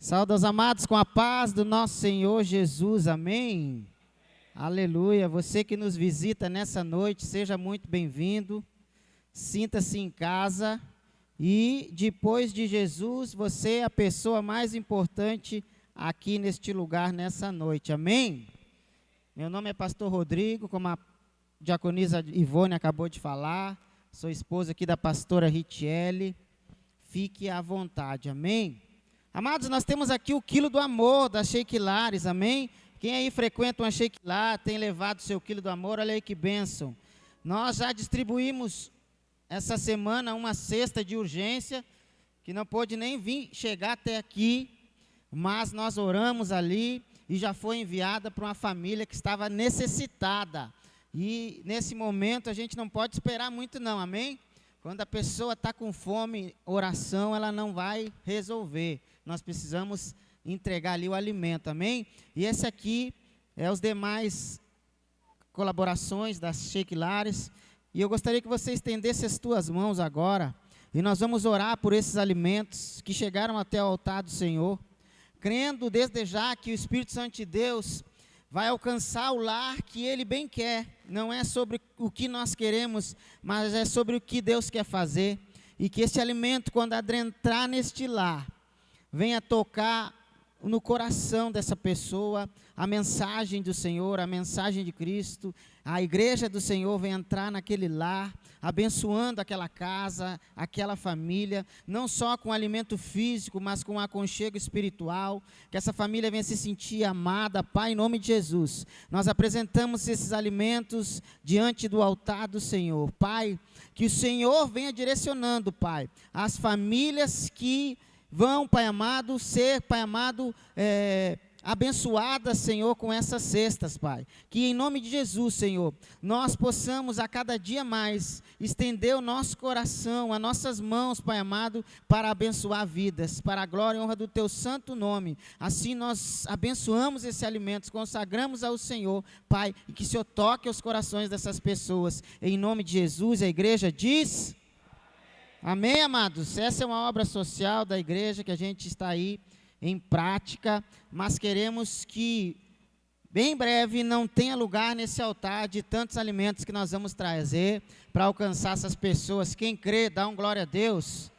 Saúde aos amados com a paz do nosso Senhor Jesus, amém? Aleluia, você que nos visita nessa noite, seja muito bem-vindo, sinta-se em casa e depois de Jesus, você é a pessoa mais importante aqui neste lugar nessa noite, amém? Meu nome é Pastor Rodrigo, como a diaconisa Ivone acabou de falar, sou esposa aqui da pastora Ritiele, fique à vontade, amém? Amados, nós temos aqui o quilo do amor das Sheikilares, amém? Quem aí frequenta uma Sheikilar, tem levado o seu quilo do amor, olha aí que bênção. Nós já distribuímos essa semana uma cesta de urgência, que não pôde nem chegar até aqui, mas nós oramos ali e já foi enviada para uma família que estava necessitada. E nesse momento a gente não pode esperar muito não, amém? Quando a pessoa está com fome, oração, ela não vai resolver. Nós precisamos entregar ali o alimento, amém? E esse aqui é os demais colaborações das Sheikilares. E eu gostaria que você estendesse as tuas mãos agora. E nós vamos orar por esses alimentos que chegaram até o altar do Senhor. Crendo desde já que o Espírito Santo de Deus vai alcançar o lar que Ele bem quer. Não é sobre o que nós queremos, mas é sobre o que Deus quer fazer. E que esse alimento, quando adentrar neste lar, venha tocar no coração dessa pessoa a mensagem do Senhor, a mensagem de Cristo. A igreja do Senhor vem entrar naquele lar, abençoando aquela casa, aquela família, não só com alimento físico, mas com aconchego espiritual, que essa família venha se sentir amada. Pai, em nome de Jesus, nós apresentamos esses alimentos diante do altar do Senhor. Pai, que o Senhor venha direcionando, Pai, as famílias que vão, Pai amado, ser, Pai amado, abençoadas, Senhor, com essas cestas, Pai. Que em nome de Jesus, Senhor, nós possamos a cada dia mais estender o nosso coração, as nossas mãos, Pai amado, para abençoar vidas, para a glória e honra do Teu santo nome. Assim nós abençoamos esse alimento, consagramos ao Senhor, Pai, e que o Senhor toque os corações dessas pessoas. Em nome de Jesus, a igreja diz... Amém, amados? Essa é uma obra social da igreja que a gente está aí em prática, mas queremos que, bem breve, não tenha lugar nesse altar de tantos alimentos que nós vamos trazer para alcançar essas pessoas. Quem crê, dá um glória a Deus.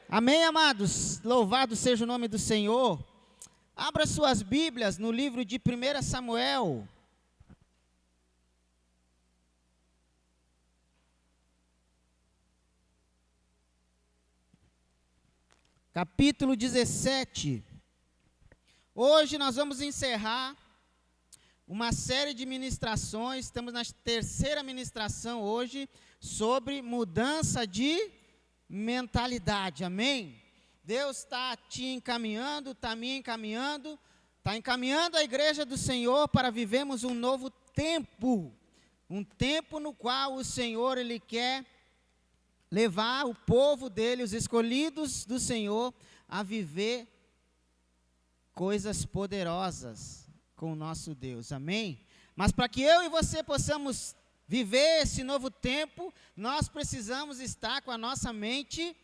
Amém, amados? Louvado seja o nome do Senhor. Abra suas Bíblias no livro de 1 Samuel. Capítulo 17. Hoje nós vamos encerrar uma série de ministrações. Estamos na terceira ministração hoje sobre mudança de mentalidade. Amém? Deus está te encaminhando, está me encaminhando, está encaminhando a igreja do Senhor para vivermos um novo tempo. Um tempo no qual o Senhor, Ele quer levar o povo dele, os escolhidos do Senhor, a viver coisas poderosas com o nosso Deus, amém? Mas para que eu e você possamos viver esse novo tempo, nós precisamos estar com a nossa mente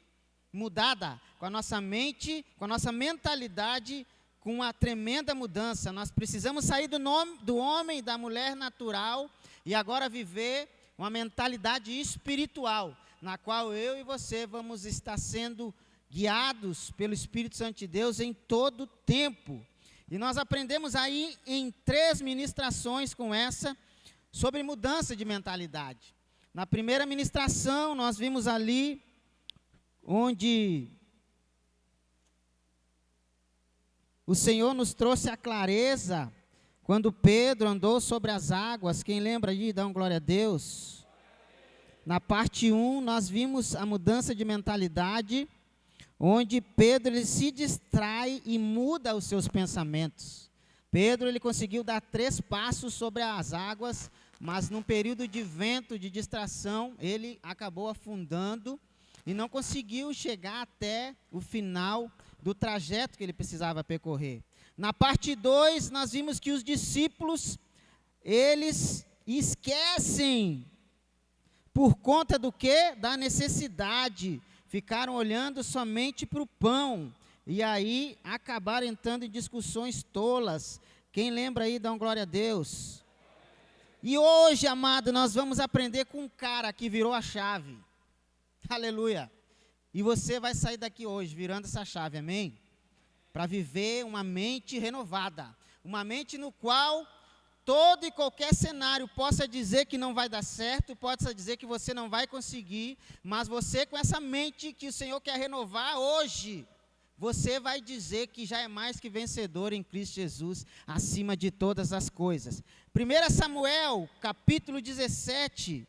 mudada, com a nossa mente, com a nossa mentalidade, com uma tremenda mudança. Nós precisamos sair do homem e da mulher natural e agora viver uma mentalidade espiritual, na qual eu e você vamos estar sendo guiados pelo Espírito Santo de Deus em todo o tempo. E nós aprendemos aí em 3 ministrações com essa, sobre mudança de mentalidade. Na primeira ministração, nós vimos ali, onde o Senhor nos trouxe a clareza, quando Pedro andou sobre as águas. Quem lembra de dar glória a Deus? Na parte 1, nós vimos a mudança de mentalidade, onde Pedro ele se distrai e muda os seus pensamentos. Pedro ele conseguiu dar 3 passos sobre as águas, mas num período de vento, de distração, ele acabou afundando e não conseguiu chegar até o final do trajeto que ele precisava percorrer. Na parte 2, nós vimos que os discípulos, eles esquecem. Por conta do quê? Da necessidade. Ficaram olhando somente para o pão e aí acabaram entrando em discussões tolas. Quem lembra aí, dá um glória a Deus. E hoje, amado, nós vamos aprender com um cara que virou a chave. Aleluia. E você vai sair daqui hoje virando essa chave, amém? Para viver uma mente renovada. Uma mente no qual todo e qualquer cenário possa dizer que não vai dar certo, possa dizer que você não vai conseguir, mas você com essa mente que o Senhor quer renovar hoje, você vai dizer que já é mais que vencedor em Cristo Jesus, acima de todas as coisas. 1 Samuel, capítulo 17,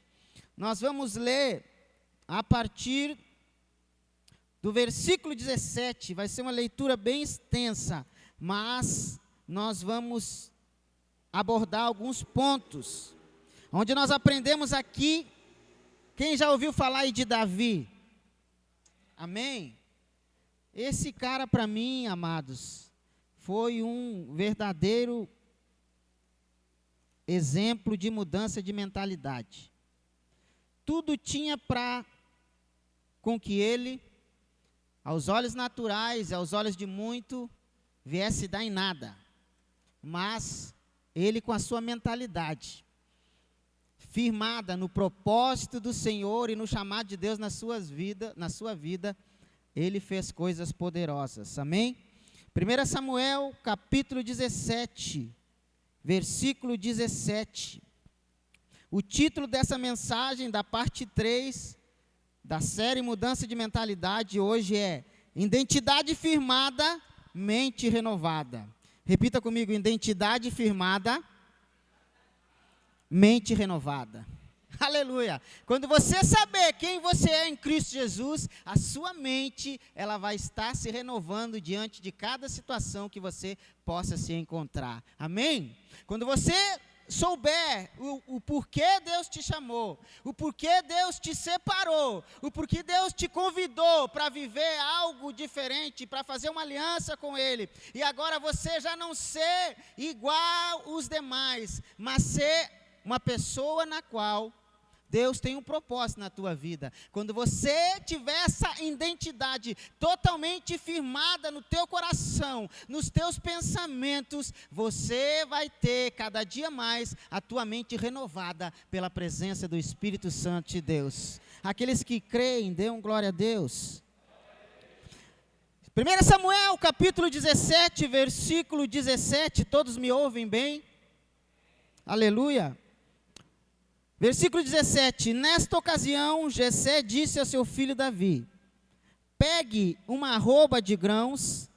nós vamos ler a partir do versículo 17, vai ser uma leitura bem extensa, mas nós vamos abordar alguns pontos, onde nós aprendemos aqui. Quem já ouviu falar aí de Davi? Amém? Esse cara para mim, amados, foi um verdadeiro exemplo de mudança de mentalidade. Tudo tinha para com que ele, aos olhos naturais, aos olhos de muito, viesse dar em nada. Mas ele, com a sua mentalidade firmada no propósito do Senhor e no chamado de Deus na sua vida, ele fez coisas poderosas. Amém? 1 Samuel, capítulo 17, versículo 17. O título dessa mensagem, da parte 3, da série Mudança de Mentalidade, hoje é Identidade Firmada, Mente Renovada. Repita comigo: identidade firmada, mente renovada. Aleluia. Quando você saber quem você é em Cristo Jesus, a sua mente, ela vai estar se renovando diante de cada situação que você possa se encontrar. Amém? Quando você souber o porquê Deus te chamou, o porquê Deus te separou, o porquê Deus te convidou para viver algo diferente, para fazer uma aliança com Ele, e agora você já não ser igual os demais, mas ser uma pessoa na qual Deus tem um propósito na tua vida. Quando você tiver essa identidade totalmente firmada no teu coração, nos teus pensamentos, você vai ter cada dia mais a tua mente renovada pela presença do Espírito Santo de Deus. Aqueles que creem, dêem glória a Deus. 1 Samuel, capítulo 17, versículo 17, todos me ouvem bem? Aleluia. Versículo 17, nesta ocasião, Jessé disse a seu filho Davi: pegue uma arroba de grãos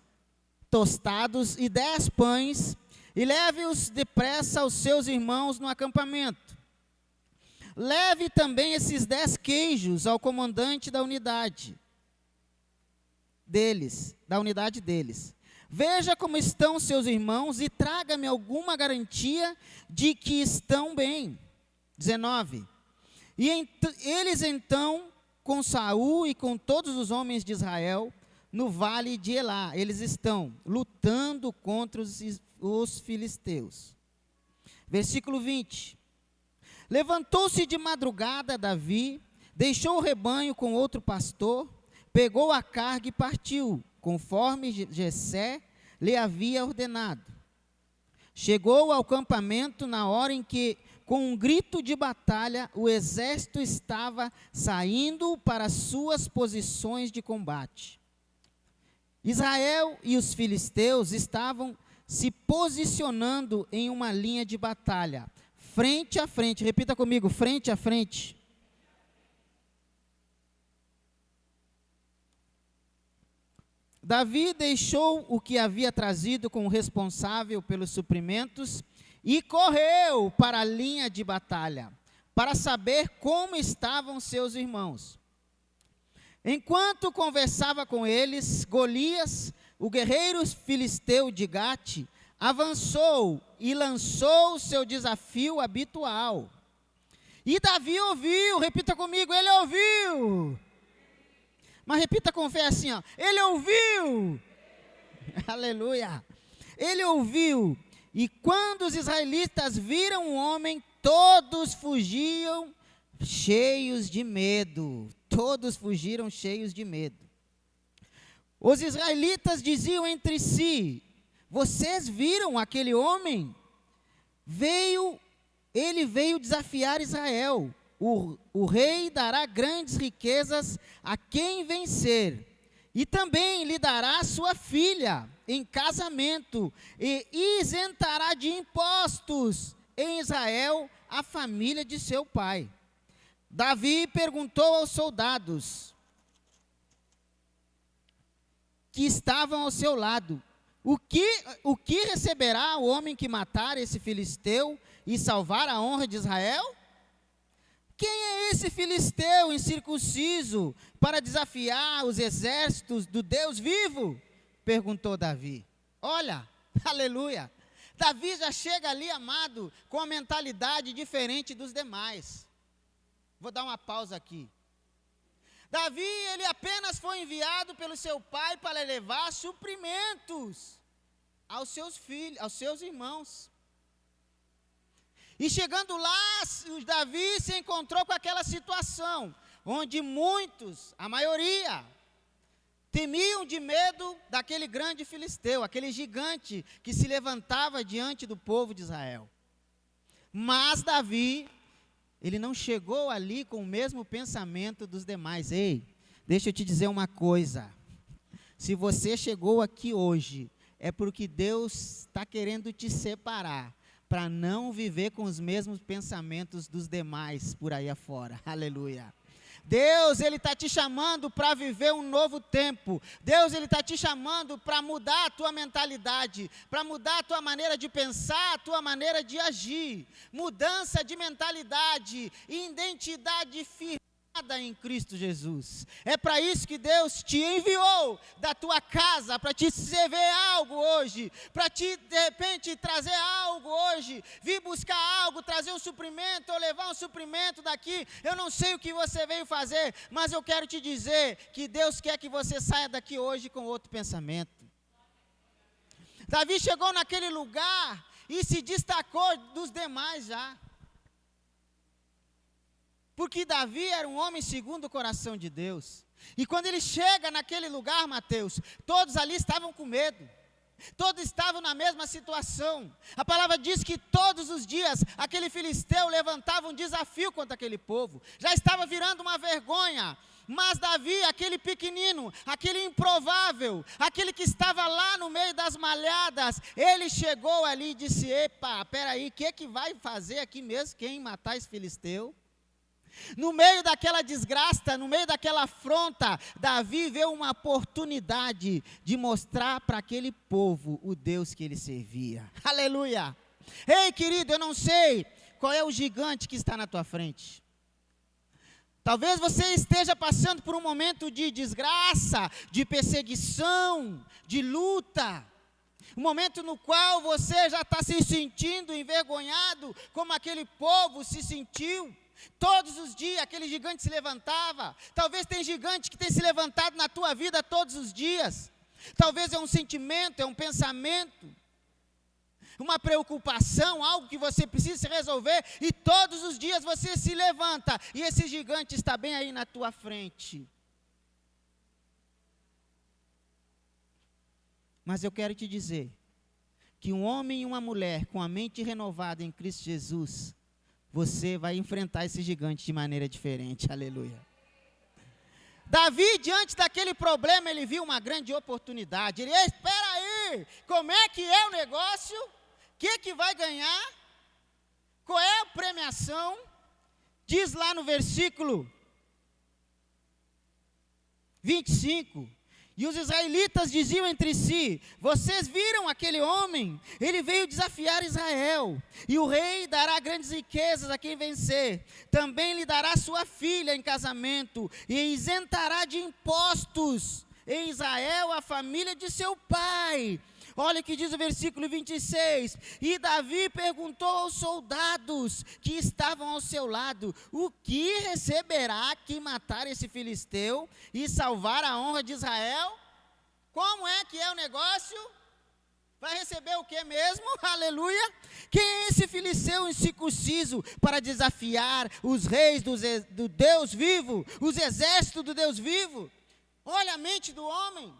tostados e 10 pães, e leve-os depressa aos seus irmãos no acampamento. Leve também esses 10 queijos ao comandante da unidade deles. Veja como estão seus irmãos e traga-me alguma garantia de que estão bem. 19. E eles então, com Saul e com todos os homens de Israel, no vale de Elá, eles estão lutando contra os filisteus. Versículo 20. Levantou-se de madrugada Davi, deixou o rebanho com outro pastor, pegou a carga e partiu, conforme Jessé lhe havia ordenado. Chegou ao acampamento na hora em que, com um grito de batalha, o exército estava saindo para suas posições de combate. Israel e os filisteus estavam se posicionando em uma linha de batalha, frente a frente. Repita comigo: frente a frente. Davi deixou o que havia trazido com o responsável pelos suprimentos e correu para a linha de batalha, para saber como estavam seus irmãos. Enquanto conversava com eles, Golias, o guerreiro filisteu de Gate, avançou e lançou seu desafio habitual. E Davi ouviu, repita comigo, ele ouviu. Mas repita com fé assim, ó, ele ouviu. Aleluia. Ele ouviu. E quando os israelitas viram o homem, todos fugiam cheios de medo. Todos fugiram cheios de medo. Os israelitas diziam entre si: vocês viram aquele homem? Ele veio desafiar Israel. O rei dará grandes riquezas a quem vencer, e também lhe dará sua filha em casamento, e isentará de impostos em Israel a família de seu pai. Davi perguntou aos soldados que estavam ao seu lado: o que receberá o homem que matar esse filisteu e salvar a honra de Israel? Quem é esse filisteu incircunciso para desafiar os exércitos do Deus vivo? Perguntou Davi. Olha, aleluia. Davi já chega ali, amado, com a mentalidade diferente dos demais. Vou dar uma pausa aqui. Davi, ele apenas foi enviado pelo seu pai para levar suprimentos aos seus filhos, aos seus irmãos. E chegando lá, Davi se encontrou com aquela situação, onde muitos, a maioria, temiam de medo daquele grande filisteu, aquele gigante que se levantava diante do povo de Israel. Mas Davi, ele não chegou ali com o mesmo pensamento dos demais. Ei, deixa eu te dizer uma coisa. Se você chegou aqui hoje, é porque Deus está querendo te separar, para não viver com os mesmos pensamentos dos demais por aí afora. Aleluia. Deus, Ele está te chamando para viver um novo tempo. Deus, Ele está te chamando para mudar a tua mentalidade, para mudar a tua maneira de pensar, a tua maneira de agir. Mudança de mentalidade, identidade firmada em Cristo Jesus. É para isso que Deus te enviou da tua casa, para te servir algo hoje, para te, de repente, trazer algo hoje, vir buscar algo, trazer um suprimento, ou levar um suprimento daqui. Eu não sei o que você veio fazer, mas eu quero te dizer que Deus quer que você saia daqui hoje com outro pensamento. Davi chegou naquele lugar e se destacou dos demais já. Porque Davi era um homem segundo o coração de Deus. E quando ele chega naquele lugar, Mateus, todos ali estavam com medo. Todos estavam na mesma situação. A palavra diz que todos os dias aquele filisteu levantava um desafio contra aquele povo. Já estava virando uma vergonha. Mas Davi, aquele pequenino, aquele improvável, aquele que estava lá no meio das malhadas, ele chegou ali e disse: epa, peraí, o que vai fazer aqui mesmo quem matar esse filisteu? No meio daquela desgraça, no meio daquela afronta, Davi vê uma oportunidade de mostrar para aquele povo o Deus que ele servia. Aleluia! Ei, querido, eu não sei qual é o gigante que está na tua frente. Talvez você esteja passando por um momento de desgraça, de perseguição, de luta. Um momento no qual você já está se sentindo envergonhado, como aquele povo se sentiu. Todos os dias aquele gigante se levantava. Talvez tem gigante que tem se levantado na tua vida todos os dias. Talvez é um sentimento, é um pensamento, uma preocupação, algo que você precisa resolver, e todos os dias você se levanta e esse gigante está bem aí na tua frente. Mas eu quero te dizer que um homem e uma mulher com a mente renovada em Cristo Jesus, você vai enfrentar esse gigante de maneira diferente. Aleluia. Davi, diante daquele problema, ele viu uma grande oportunidade. Ele: espera aí, como é que é o negócio? O que vai ganhar? Qual é a premiação? Diz lá no versículo 25. E os israelitas diziam entre si: vocês viram aquele homem? Ele veio desafiar Israel. E o rei dará grandes riquezas a quem vencer. Também lhe dará sua filha em casamento. E isentará de impostos em Israel a família de seu pai. Olha o que diz o versículo 26. E Davi perguntou aos soldados que estavam ao seu lado: o que receberá quem matar esse filisteu e salvar a honra de Israel? Como é que é o negócio? Vai receber o que mesmo? Aleluia! Quem é esse filisteu incircunciso para desafiar os reis do Deus vivo, os exércitos do Deus vivo? Olha a mente do homem.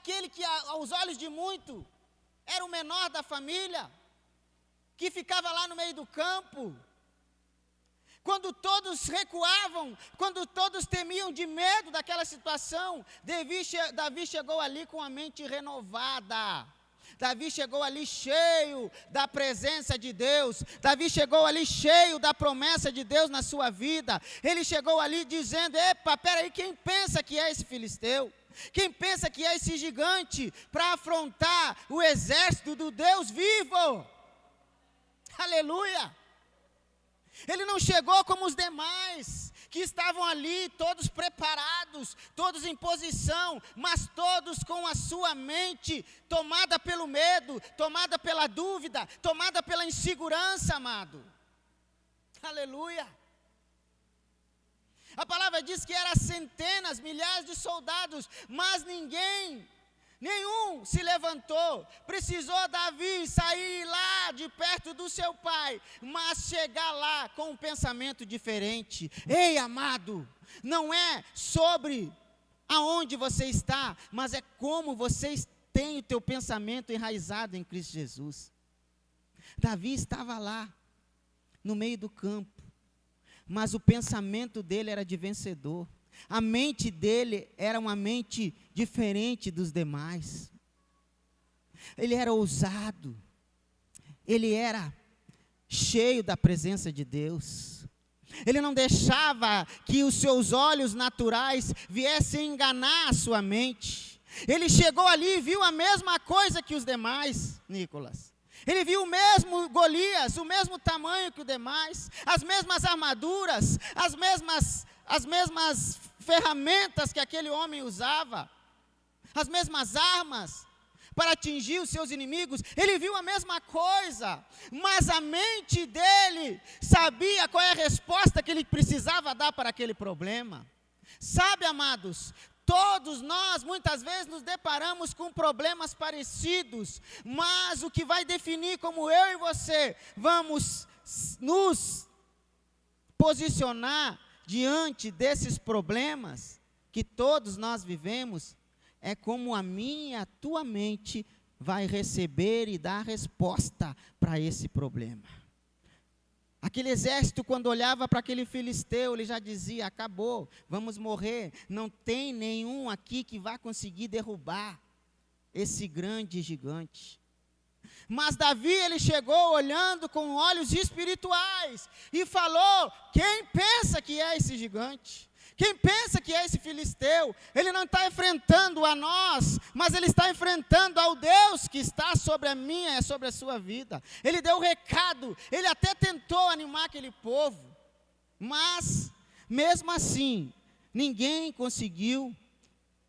aquele que aos olhos de muito era o menor da família, que ficava lá no meio do campo. Quando todos recuavam, quando todos temiam de medo daquela situação, Davi chegou ali com a mente renovada. Davi chegou ali cheio da presença de Deus. Davi chegou ali cheio da promessa de Deus na sua vida. Ele chegou ali dizendo: epa, peraí, quem pensa que é esse filisteu? Quem pensa que é esse gigante para afrontar o exército do Deus vivo? Aleluia! Ele não chegou como os demais, que estavam ali todos preparados, todos em posição, mas todos com a sua mente tomada pelo medo, tomada pela dúvida, tomada pela insegurança, amado. Aleluia! A palavra diz que eram centenas, milhares de soldados, mas nenhum se levantou. Precisou Davi sair lá de perto do seu pai, mas chegar lá com um pensamento diferente. Ei, amado, não é sobre aonde você está, mas é como você tem o teu pensamento enraizado em Cristo Jesus. Davi estava lá, no meio do campo, mas o pensamento dele era de vencedor. A mente dele era uma mente diferente dos demais. Ele era ousado. Ele era cheio da presença de Deus. Ele não deixava que os seus olhos naturais viessem enganar a sua mente. Ele chegou ali e viu a mesma coisa que os demais, Nicolas. Ele viu o mesmo Golias, o mesmo tamanho que os demais, as mesmas armaduras, as mesmas ferramentas que aquele homem usava, as mesmas armas para atingir os seus inimigos. Ele viu a mesma coisa, mas a mente dele sabia qual é a resposta que ele precisava dar para aquele problema. Sabe, amados, todos nós muitas vezes nos deparamos com problemas parecidos, mas o que vai definir como eu e você vamos nos posicionar diante desses problemas que todos nós vivemos, é como a minha e a tua mente vai receber e dar resposta para esse problema. Aquele exército, quando olhava para aquele filisteu, ele já dizia: acabou, vamos morrer, não tem nenhum aqui que vá conseguir derrubar esse grande gigante. Mas Davi, ele chegou olhando com olhos espirituais e falou: quem pensa que é esse gigante? Quem pensa que é esse filisteu? Ele não está enfrentando a nós, mas ele está enfrentando ao Deus que está sobre a minha e sobre a sua vida. Ele deu o recado, ele até tentou animar aquele povo, mas mesmo assim, ninguém conseguiu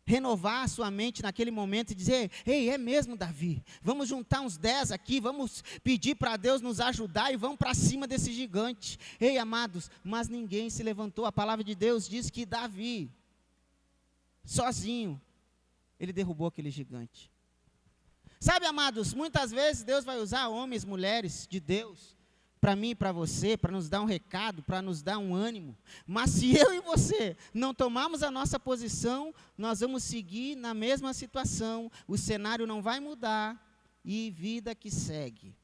renovar a sua mente naquele momento e dizer: ei, é mesmo, Davi, vamos juntar uns 10 aqui, vamos pedir para Deus nos ajudar e vamos para cima desse gigante. Ei, amados, mas ninguém se levantou. A palavra de Deus diz que Davi, sozinho, ele derrubou aquele gigante. Sabe, amados, muitas vezes Deus vai usar homens, mulheres de Deus, para mim e para você, para nos dar um recado, para nos dar um ânimo. Mas se eu e você não tomarmos a nossa posição, nós vamos seguir na mesma situação, o cenário não vai mudar e vida que segue.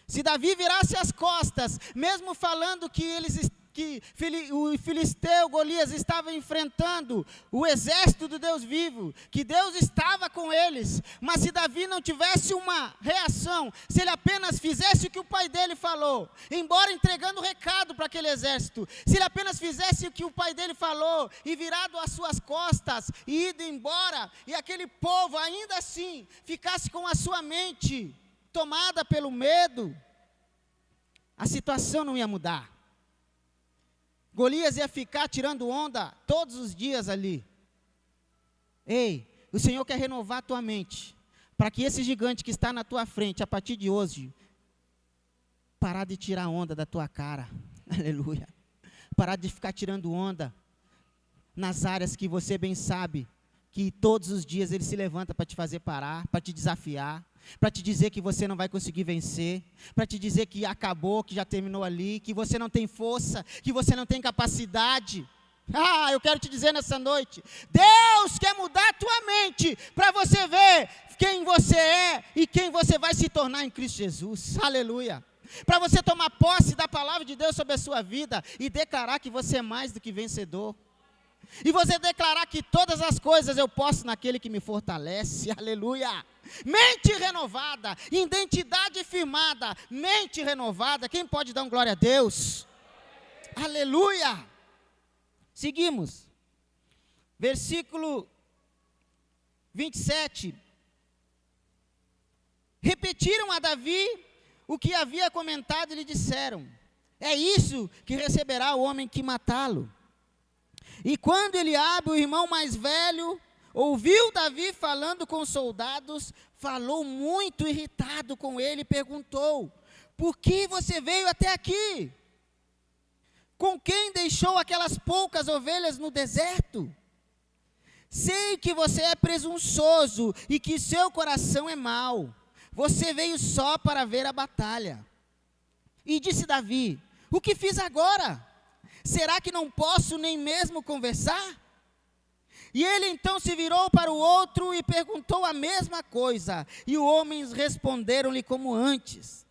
Se Davi virasse as costas, mesmo falando que o filisteu Golias estava enfrentando o exército do Deus vivo, que Deus estava com eles, mas se Davi não tivesse uma reação, se ele apenas fizesse o que o pai dele falou, embora entregando o recado para aquele exército, se ele apenas fizesse o que o pai dele falou, e virado as suas costas, e ido embora, e aquele povo ainda assim, ficasse com a sua mente tomada pelo medo, a situação não ia mudar. Golias ia ficar tirando onda todos os dias ali. Ei, o Senhor quer renovar a tua mente, para que esse gigante que está na tua frente, a partir de hoje, parar de tirar onda da tua cara. Aleluia. Parar de ficar tirando onda nas áreas que você bem sabe, que todos os dias ele se levanta para te fazer parar, para te desafiar, para te dizer que você não vai conseguir vencer, para te dizer que acabou, que já terminou ali, que você não tem força, que você não tem capacidade. Eu quero te dizer nessa noite, Deus quer mudar a tua mente mente para você ver quem você é e quem você vai se tornar em Cristo Jesus. Aleluia. Para você tomar posse da palavra de Deus sobre a sua vida e declarar que você é mais do que vencedor. E você declarar que todas as coisas eu posso naquele que me fortalece. Aleluia. Mente renovada, identidade firmada, mente renovada. Quem pode dar um glória a Deus? Aleluia. Seguimos. Versículo 27. Repetiram a Davi o que havia comentado e lhe disseram: é isso que receberá o homem que matá-lo. E quando Eliabe, o irmão mais velho, ouviu Davi falando com os soldados, falou muito irritado com ele e perguntou: por que você veio até aqui? Com quem deixou aquelas poucas ovelhas no deserto? Sei que você é presunçoso e que seu coração é mau. Você veio só para ver a batalha. E disse Davi: o que fiz agora? Será que não posso nem mesmo conversar? E ele então se virou para o outro e perguntou a mesma coisa. E os homens responderam-lhe como antes.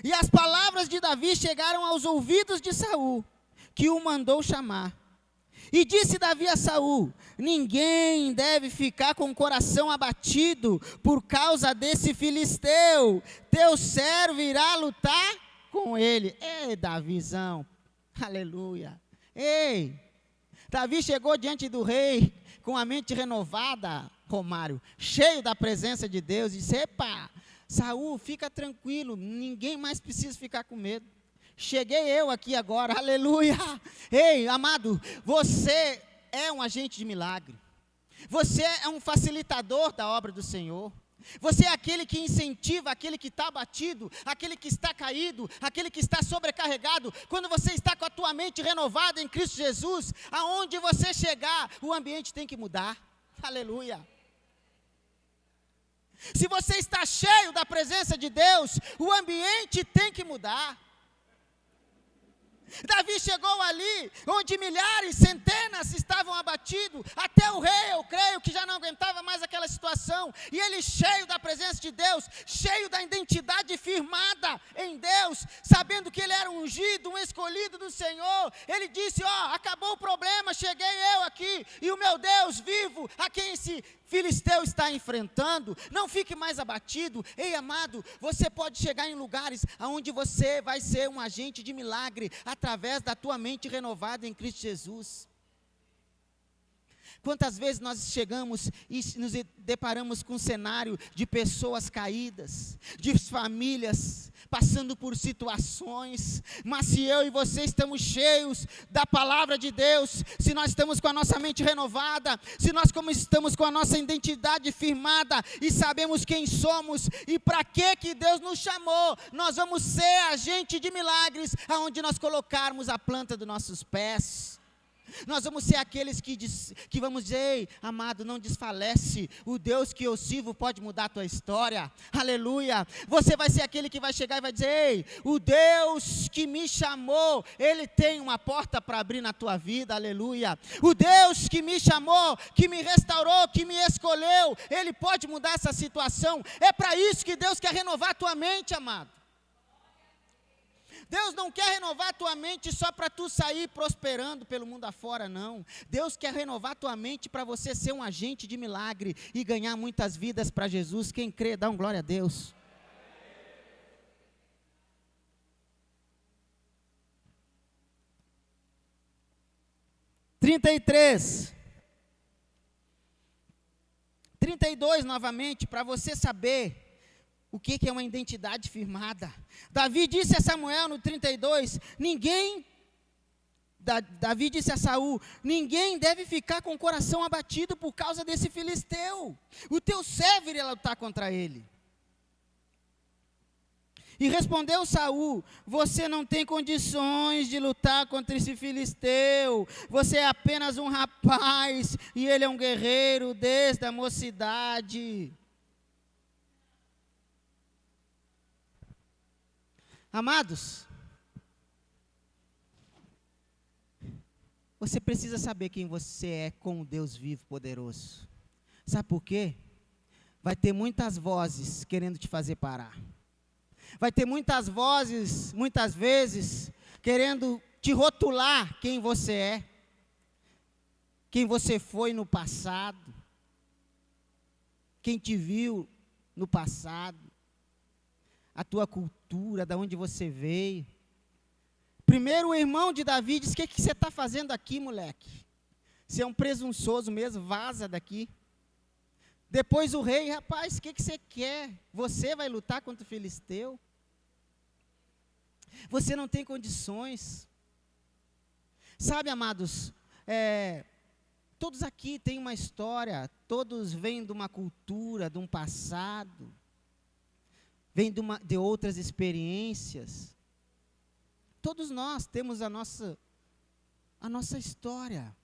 E as palavras de Davi chegaram aos ouvidos de Saul, que o mandou chamar. E disse Davi a Saul: ninguém deve ficar com o coração abatido por causa desse filisteu. Teu servo irá lutar com ele. Ei, Davizão. Aleluia. Ei, Davi chegou diante do rei com a mente renovada, Romário, cheio da presença de Deus, e disse: epa, Saul, fica tranquilo, ninguém mais precisa ficar com medo. Cheguei eu aqui agora, aleluia. Ei, amado, você é um agente de milagre. Você é um facilitador da obra do Senhor. Você é aquele que incentiva aquele que está abatido, aquele que está caído, aquele que está sobrecarregado. Quando você está com a tua mente renovada em Cristo Jesus, aonde você chegar, o ambiente tem que mudar. Aleluia. Se você está cheio da presença de Deus, o ambiente tem que mudar. Davi chegou ali, onde milhares, centenas estavam abatidos, até o rei, eu creio, que já não aguentava mais aquela situação, e ele cheio da presença de Deus, cheio da identidade firmada em Deus, sabendo que ele era um ungido, um escolhido do Senhor, ele disse: acabou o problema, cheguei eu aqui, e o meu Deus vivo, a quem esse filisteu está enfrentando, não fique mais abatido. Ei, amado, você pode chegar em lugares onde você vai ser um agente de milagre, através da tua mente renovada em Cristo Jesus. Quantas vezes nós chegamos e nos deparamos com um cenário de pessoas caídas, de famílias passando por situações, mas se eu e você estamos cheios da palavra de Deus, se nós estamos com a nossa mente renovada, se nós estamos com a nossa identidade firmada e sabemos quem somos e para que Deus nos chamou, nós vamos ser agente de milagres aonde nós colocarmos a planta dos nossos pés. Nós vamos ser aqueles que vamos dizer: ei, amado, não desfalece, o Deus que eu sirvo pode mudar a tua história, aleluia. Você vai ser aquele que vai chegar e vai dizer: ei, o Deus que me chamou, Ele tem uma porta para abrir na tua vida, aleluia. O Deus que me chamou, que me restaurou, que me escolheu, Ele pode mudar essa situação. É para isso que Deus quer renovar a tua mente, amado. Deus não quer renovar a tua mente só para tu sair prosperando pelo mundo afora, não. Deus quer renovar a tua mente para você ser um agente de milagre e ganhar muitas vidas para Jesus. Quem crê, dá um glória a Deus. Trinta e 32 novamente, para você saber o que é uma identidade firmada. Davi disse a Samuel no 32, Davi disse a Saul: ninguém deve ficar com o coração abatido por causa desse filisteu. O teu servo irá lutar contra ele. E respondeu Saul: você não tem condições de lutar contra esse filisteu. Você é apenas um rapaz e ele é um guerreiro desde a mocidade. Amados, você precisa saber quem você é com o Deus vivo, poderoso. Sabe por quê? Vai ter muitas vozes querendo te fazer parar. Vai ter muitas vozes, muitas vezes, querendo te rotular quem você é, quem você foi no passado, quem te viu no passado, a tua cultura, de onde você veio. Primeiro o irmão de Davi diz: o que você está fazendo aqui, moleque? Você é um presunçoso mesmo, vaza daqui. Depois o rei: rapaz, o que você quer? Você vai lutar contra o filisteu? Você não tem condições. Sabe, amados, todos aqui têm uma história, todos vêm de uma cultura, de um passado, vêm de outras experiências. Todos nós temos a nossa história.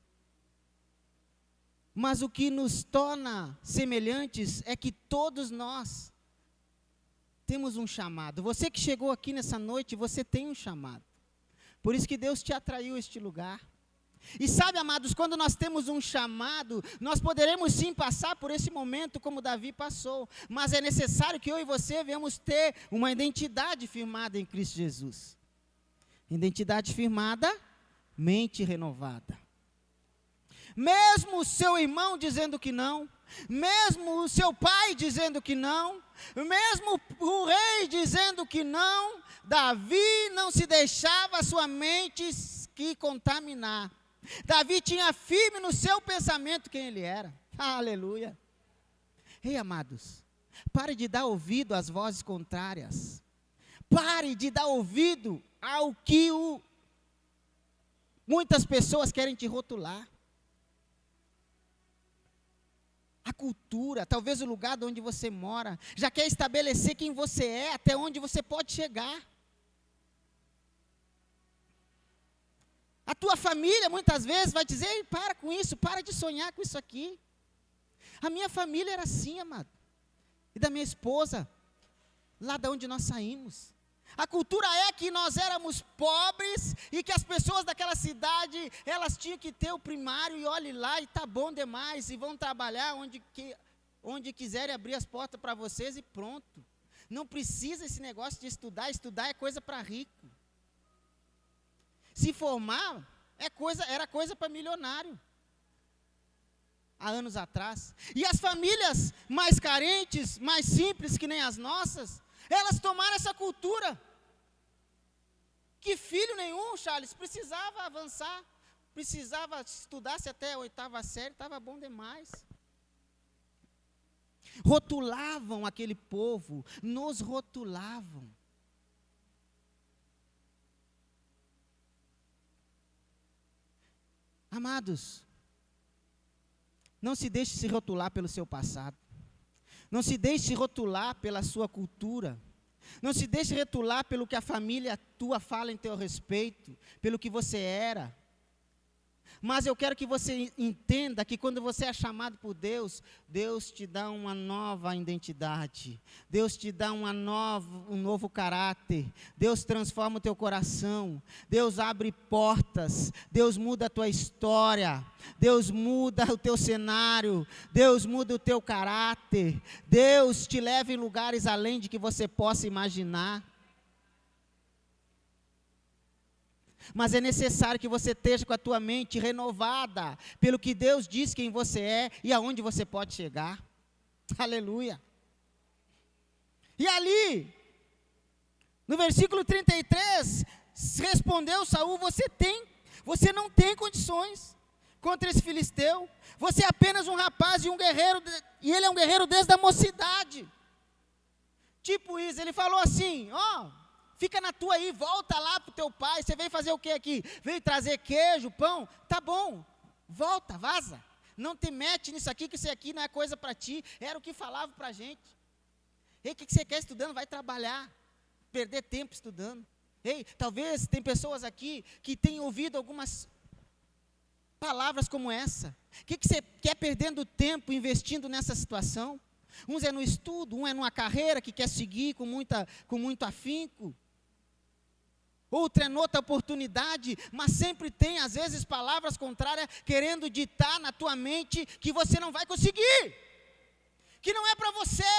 Mas o que nos torna semelhantes é que todos nós temos um chamado. Você que chegou aqui nessa noite, você tem um chamado. Por isso que Deus te atraiu a este lugar. E sabe, amados, quando nós temos um chamado, nós poderemos sim passar por esse momento como Davi passou. Mas é necessário que eu e você venhamos ter uma identidade firmada em Cristo Jesus. Identidade firmada, mente renovada. Mesmo o seu irmão dizendo que não, mesmo o seu pai dizendo que não, mesmo o rei dizendo que não, Davi não se deixava a sua mente que contaminar. Davi tinha firme no seu pensamento quem ele era. Aleluia. Ei, amados, pare de dar ouvido às vozes contrárias. Pare de dar ouvido ao que muitas pessoas querem te rotular. A cultura, talvez o lugar onde você mora, já quer estabelecer quem você é, até onde você pode chegar. A tua família muitas vezes vai dizer: ei, para com isso, para de sonhar com isso aqui. A minha família era assim, amado. E da minha esposa, lá de onde nós saímos. A cultura é que nós éramos pobres e que as pessoas daquela cidade, elas tinham que ter o primário e olhe lá e tá bom demais e vão trabalhar onde quiserem abrir as portas para vocês e pronto. Não precisa esse negócio de estudar é coisa para rico. Se formar era coisa para milionário. Há anos atrás. E as famílias mais carentes, mais simples que nem as nossas, elas tomaram essa cultura, que filho nenhum, Charles, precisava avançar, precisava estudar-se até a 8ª série, estava bom demais. Rotulavam aquele povo, nos rotulavam. Amados, não se deixe se rotular pelo seu passado. Não se deixe rotular pela sua cultura. Não se deixe rotular pelo que a família tua fala em teu respeito, pelo que você era. Mas eu quero que você entenda que quando você é chamado por Deus, Deus te dá uma nova identidade. Deus te dá um novo caráter. Deus transforma o teu coração. Deus abre portas. Deus muda a tua história. Deus muda o teu cenário. Deus muda o teu caráter. Deus te leva em lugares além de que você possa imaginar. Mas é necessário que você esteja com a tua mente renovada pelo que Deus diz quem você é e aonde você pode chegar. Aleluia. E ali, no versículo 33, respondeu Saul: você não tem condições contra esse filisteu. Você é apenas um rapaz e um guerreiro, e ele é um guerreiro desde a mocidade. Tipo isso, ele falou assim: fica na tua aí, volta lá para o teu pai. Você veio fazer o que aqui? Veio trazer queijo, pão? Tá bom, volta, vaza. Não te mete nisso aqui, que isso aqui não é coisa para ti. Era o que falava para a gente. Ei, o que você quer estudando? Vai trabalhar. Perder tempo estudando. Ei, talvez tem pessoas aqui que têm ouvido algumas palavras como essa. O que você quer perdendo tempo investindo nessa situação? Uns é no estudo, um é numa carreira que quer seguir com muito afinco. Outra é noutra oportunidade, mas sempre tem, às vezes, palavras contrárias querendo ditar na tua mente que você não vai conseguir. que não é para você.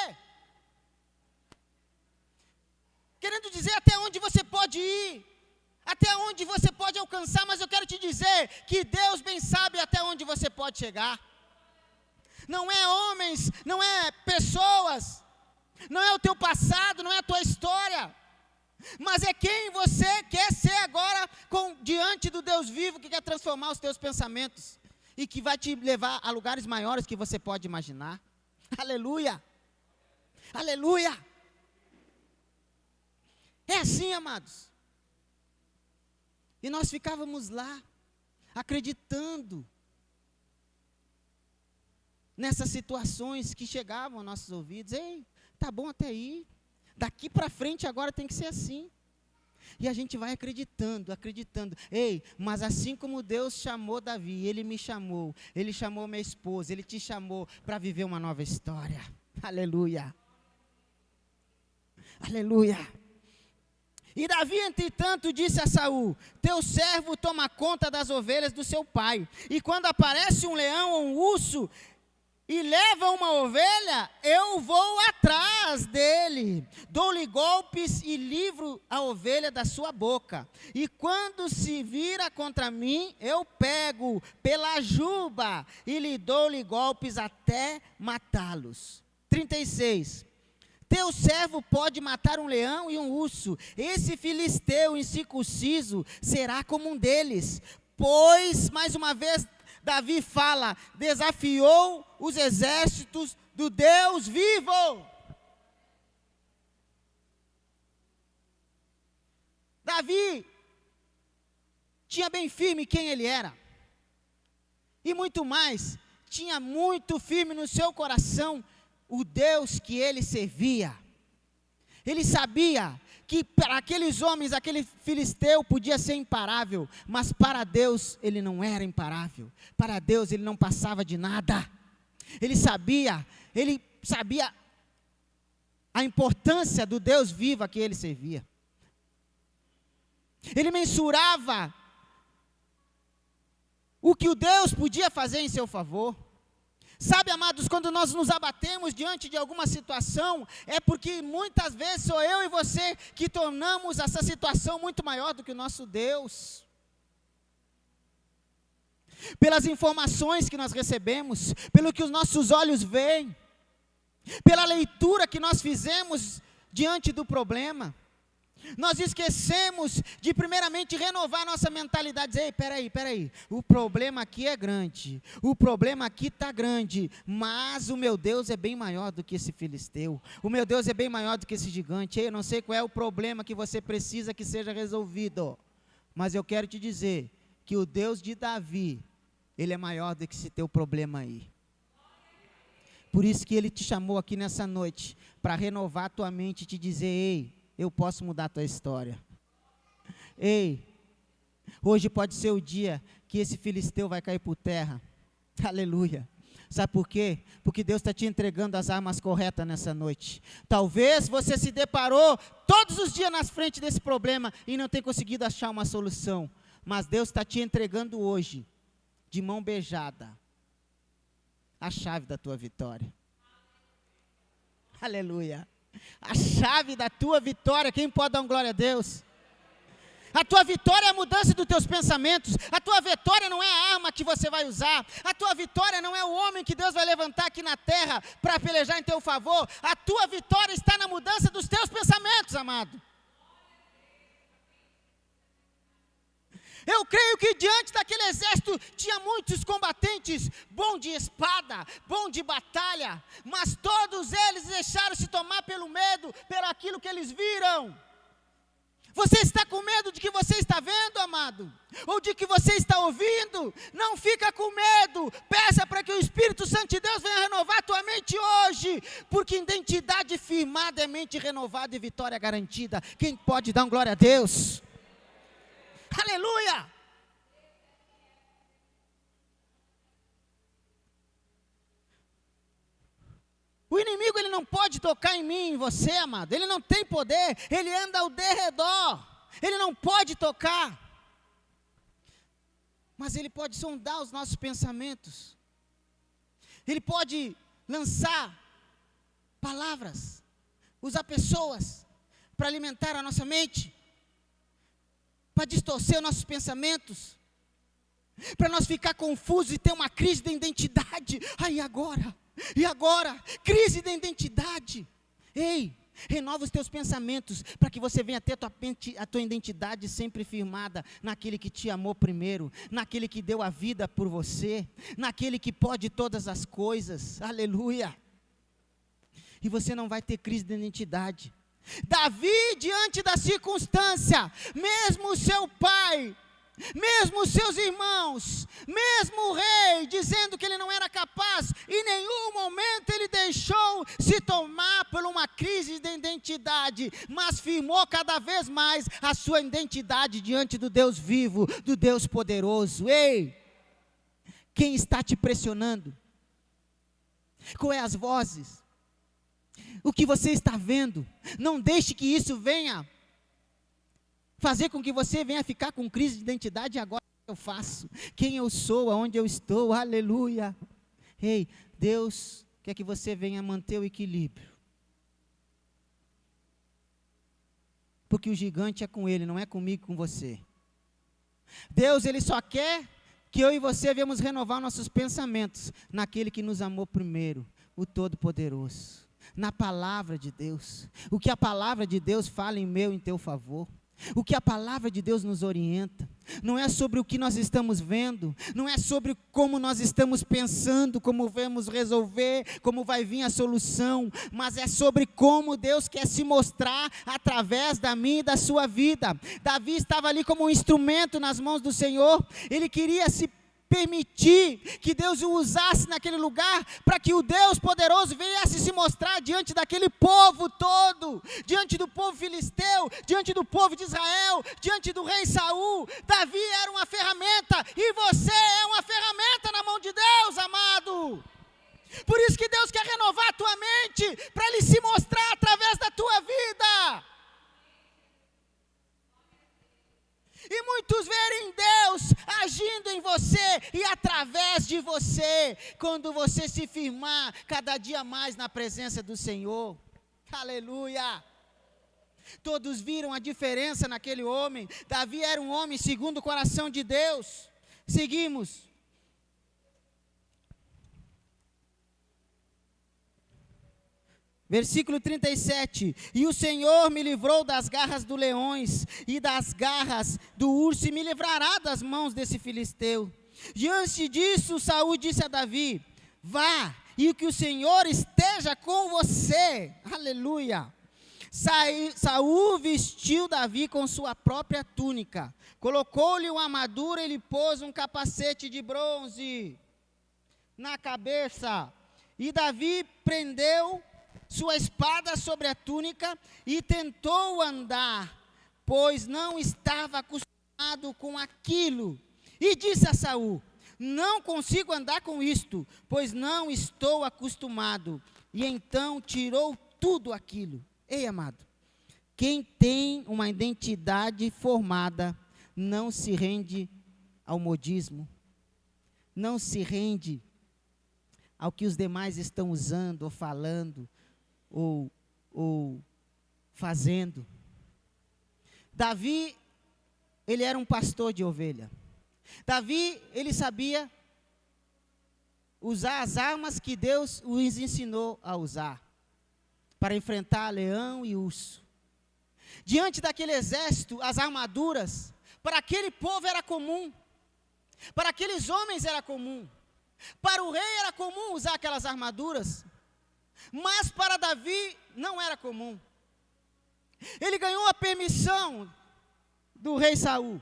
Querendo dizer até onde você pode ir, até onde você pode alcançar, mas eu quero te dizer que Deus bem sabe até onde você pode chegar. Não é homens, não é pessoas, não é o teu passado, não é a tua história, mas é quem você quer ser agora diante do Deus vivo, que quer transformar os teus pensamentos e que vai te levar a lugares maiores que você pode imaginar. Aleluia! Aleluia! É assim, amados. E nós ficávamos lá, acreditando nessas situações que chegavam aos nossos ouvidos. Ei, tá bom até aí, daqui para frente agora tem que ser assim. E a gente vai acreditando. Ei, mas assim como Deus chamou Davi, Ele me chamou, Ele chamou minha esposa, Ele te chamou para viver uma nova história. Aleluia. Aleluia. E Davi, entretanto, disse a Saul: teu servo toma conta das ovelhas do seu pai, e quando aparece um leão ou um urso e leva uma ovelha, eu vou atrás dele, dou-lhe golpes e livro a ovelha da sua boca, e quando se vira contra mim, eu pego pela juba e lhe dou-lhe golpes até matá-los. 36. Teu servo pode matar um leão e um urso, esse filisteu incircunciso será como um deles. Pois, mais uma vez, Davi fala, desafiou os exércitos do Deus vivo. Davi tinha bem firme quem ele era. E muito mais, tinha muito firme no seu coração o Deus que ele servia. Ele sabia que para aqueles homens, aquele filisteu podia ser imparável, mas para Deus ele não era imparável. Para Deus ele não passava de nada. Ele sabia a importância do Deus vivo a que ele servia. Ele mensurava o que o Deus podia fazer em seu favor. Sabe, amados, quando nós nos abatemos diante de alguma situação, é porque muitas vezes sou eu e você que tornamos essa situação muito maior do que o nosso Deus. Pelas informações que nós recebemos, pelo que os nossos olhos veem, pela leitura que nós fizemos diante do problema. Nós esquecemos de primeiramente renovar nossa mentalidade, dizer, ei, peraí, o problema aqui é grande, o problema aqui está grande, mas o meu Deus é bem maior do que esse filisteu, o meu Deus é bem maior do que esse gigante. Ei, eu não sei qual é o problema que você precisa que seja resolvido, mas eu quero te dizer que o Deus de Davi, Ele é maior do que esse teu problema aí. Por isso que Ele te chamou aqui nessa noite, para renovar a tua mente e te dizer, ei, eu posso mudar a tua história. Ei, hoje pode ser o dia que esse filisteu vai cair por terra. Aleluia. Sabe por quê? Porque Deus está te entregando as armas corretas nessa noite. Talvez você se deparou todos os dias na frente desse problema e não tenha conseguido achar uma solução. Mas Deus está te entregando hoje, de mão beijada, a chave da tua vitória. Aleluia. A chave da tua vitória, quem pode dar uma glória a Deus? A tua vitória é a mudança dos teus pensamentos. A tua vitória não é a arma que você vai usar. A tua vitória não é o homem que Deus vai levantar aqui na terra para pelejar em teu favor. A tua vitória está na mudança dos teus pensamentos, amado. Eu creio que diante daquele exército tinha muitos combatentes, bom de espada, bom de batalha, mas todos eles deixaram-se tomar pelo medo, pelo aquilo que eles viram. Você está com medo de que você está vendo, amado? Ou de que você está ouvindo? Não fica com medo, peça para que o Espírito Santo de Deus venha renovar a tua mente hoje, porque identidade firmada é mente renovada e vitória garantida. Quem pode dar uma glória a Deus? Aleluia! O inimigo, ele não pode tocar em mim, em você, amado. Ele não tem poder, ele anda ao derredor. Ele não pode tocar. Mas ele pode sondar os nossos pensamentos. Ele pode lançar palavras, usar pessoas para alimentar a nossa mente, para distorcer os nossos pensamentos, para nós ficar confusos e ter uma crise de identidade. E agora? E agora? Crise de identidade. Ei, renova os teus pensamentos, para que você venha ter a tua identidade sempre firmada naquele que te amou primeiro, naquele que deu a vida por você, naquele que pode todas as coisas. Aleluia. E você não vai ter crise de identidade. Davi, diante da circunstância, mesmo o seu pai, mesmo os seus irmãos, mesmo o rei, dizendo que ele não era capaz, em nenhum momento ele deixou se tomar por uma crise de identidade, mas firmou cada vez mais a sua identidade diante do Deus vivo, do Deus poderoso. Ei, quem está te pressionando? Quais as vozes? O que você está vendo? Não deixe que isso venha fazer com que você venha ficar com crise de identidade. Agora o que eu faço? Quem eu sou? Aonde eu estou? Aleluia. Ei, Deus quer que você venha manter o equilíbrio. Porque o gigante é com ele, não é comigo, com você. Deus, ele só quer que eu e você venhamos renovar nossos pensamentos naquele que nos amou primeiro, o Todo-Poderoso. Na palavra de Deus. O que a palavra de Deus fala em meu e em teu favor. O que a palavra de Deus nos orienta, não é sobre o que nós estamos vendo, não é sobre como nós estamos pensando, como vamos resolver, como vai vir a solução, mas é sobre como Deus quer se mostrar através da minha e da sua vida. Davi estava ali como um instrumento nas mãos do Senhor, ele queria se permitir que Deus o usasse naquele lugar, para que o Deus poderoso viesse se mostrar diante daquele povo todo, diante do povo filisteu, diante do povo de Israel, diante do rei Saul. Davi era uma ferramenta, e você é uma ferramenta na mão de Deus, amado. Por isso que Deus quer renovar a tua mente, para Ele se mostrar através da tua vida. E muitos verem Deus agindo em você e através de você, quando você se firmar cada dia mais na presença do Senhor. Aleluia! Todos viram a diferença naquele homem. Davi era um homem segundo o coração de Deus. Seguimos. Versículo 37, e o Senhor me livrou das garras dos leões e das garras do urso, e me livrará das mãos desse filisteu. Diante disso, Saul disse a Davi, vá, e que o Senhor esteja com você. Aleluia. Saul vestiu Davi com sua própria túnica, colocou-lhe uma armadura e lhe pôs um capacete de bronze na cabeça, e Davi prendeu sua espada sobre a túnica e tentou andar, pois não estava acostumado com aquilo. E disse a Saul, não consigo andar com isto, pois não estou acostumado. E então tirou tudo aquilo. Ei, amado, quem tem uma identidade formada, não se rende ao modismo, não se rende ao que os demais estão usando ou falando, ou fazendo. Davi, ele era um pastor de ovelha. Davi, ele sabia usar as armas que Deus os ensinou a usar, para enfrentar leão e urso. Diante daquele exército, as armaduras, para aquele povo era comum, para aqueles homens era comum, para o rei era comum usar aquelas armaduras, mas para Davi não era comum. Ele ganhou a permissão do rei Saul.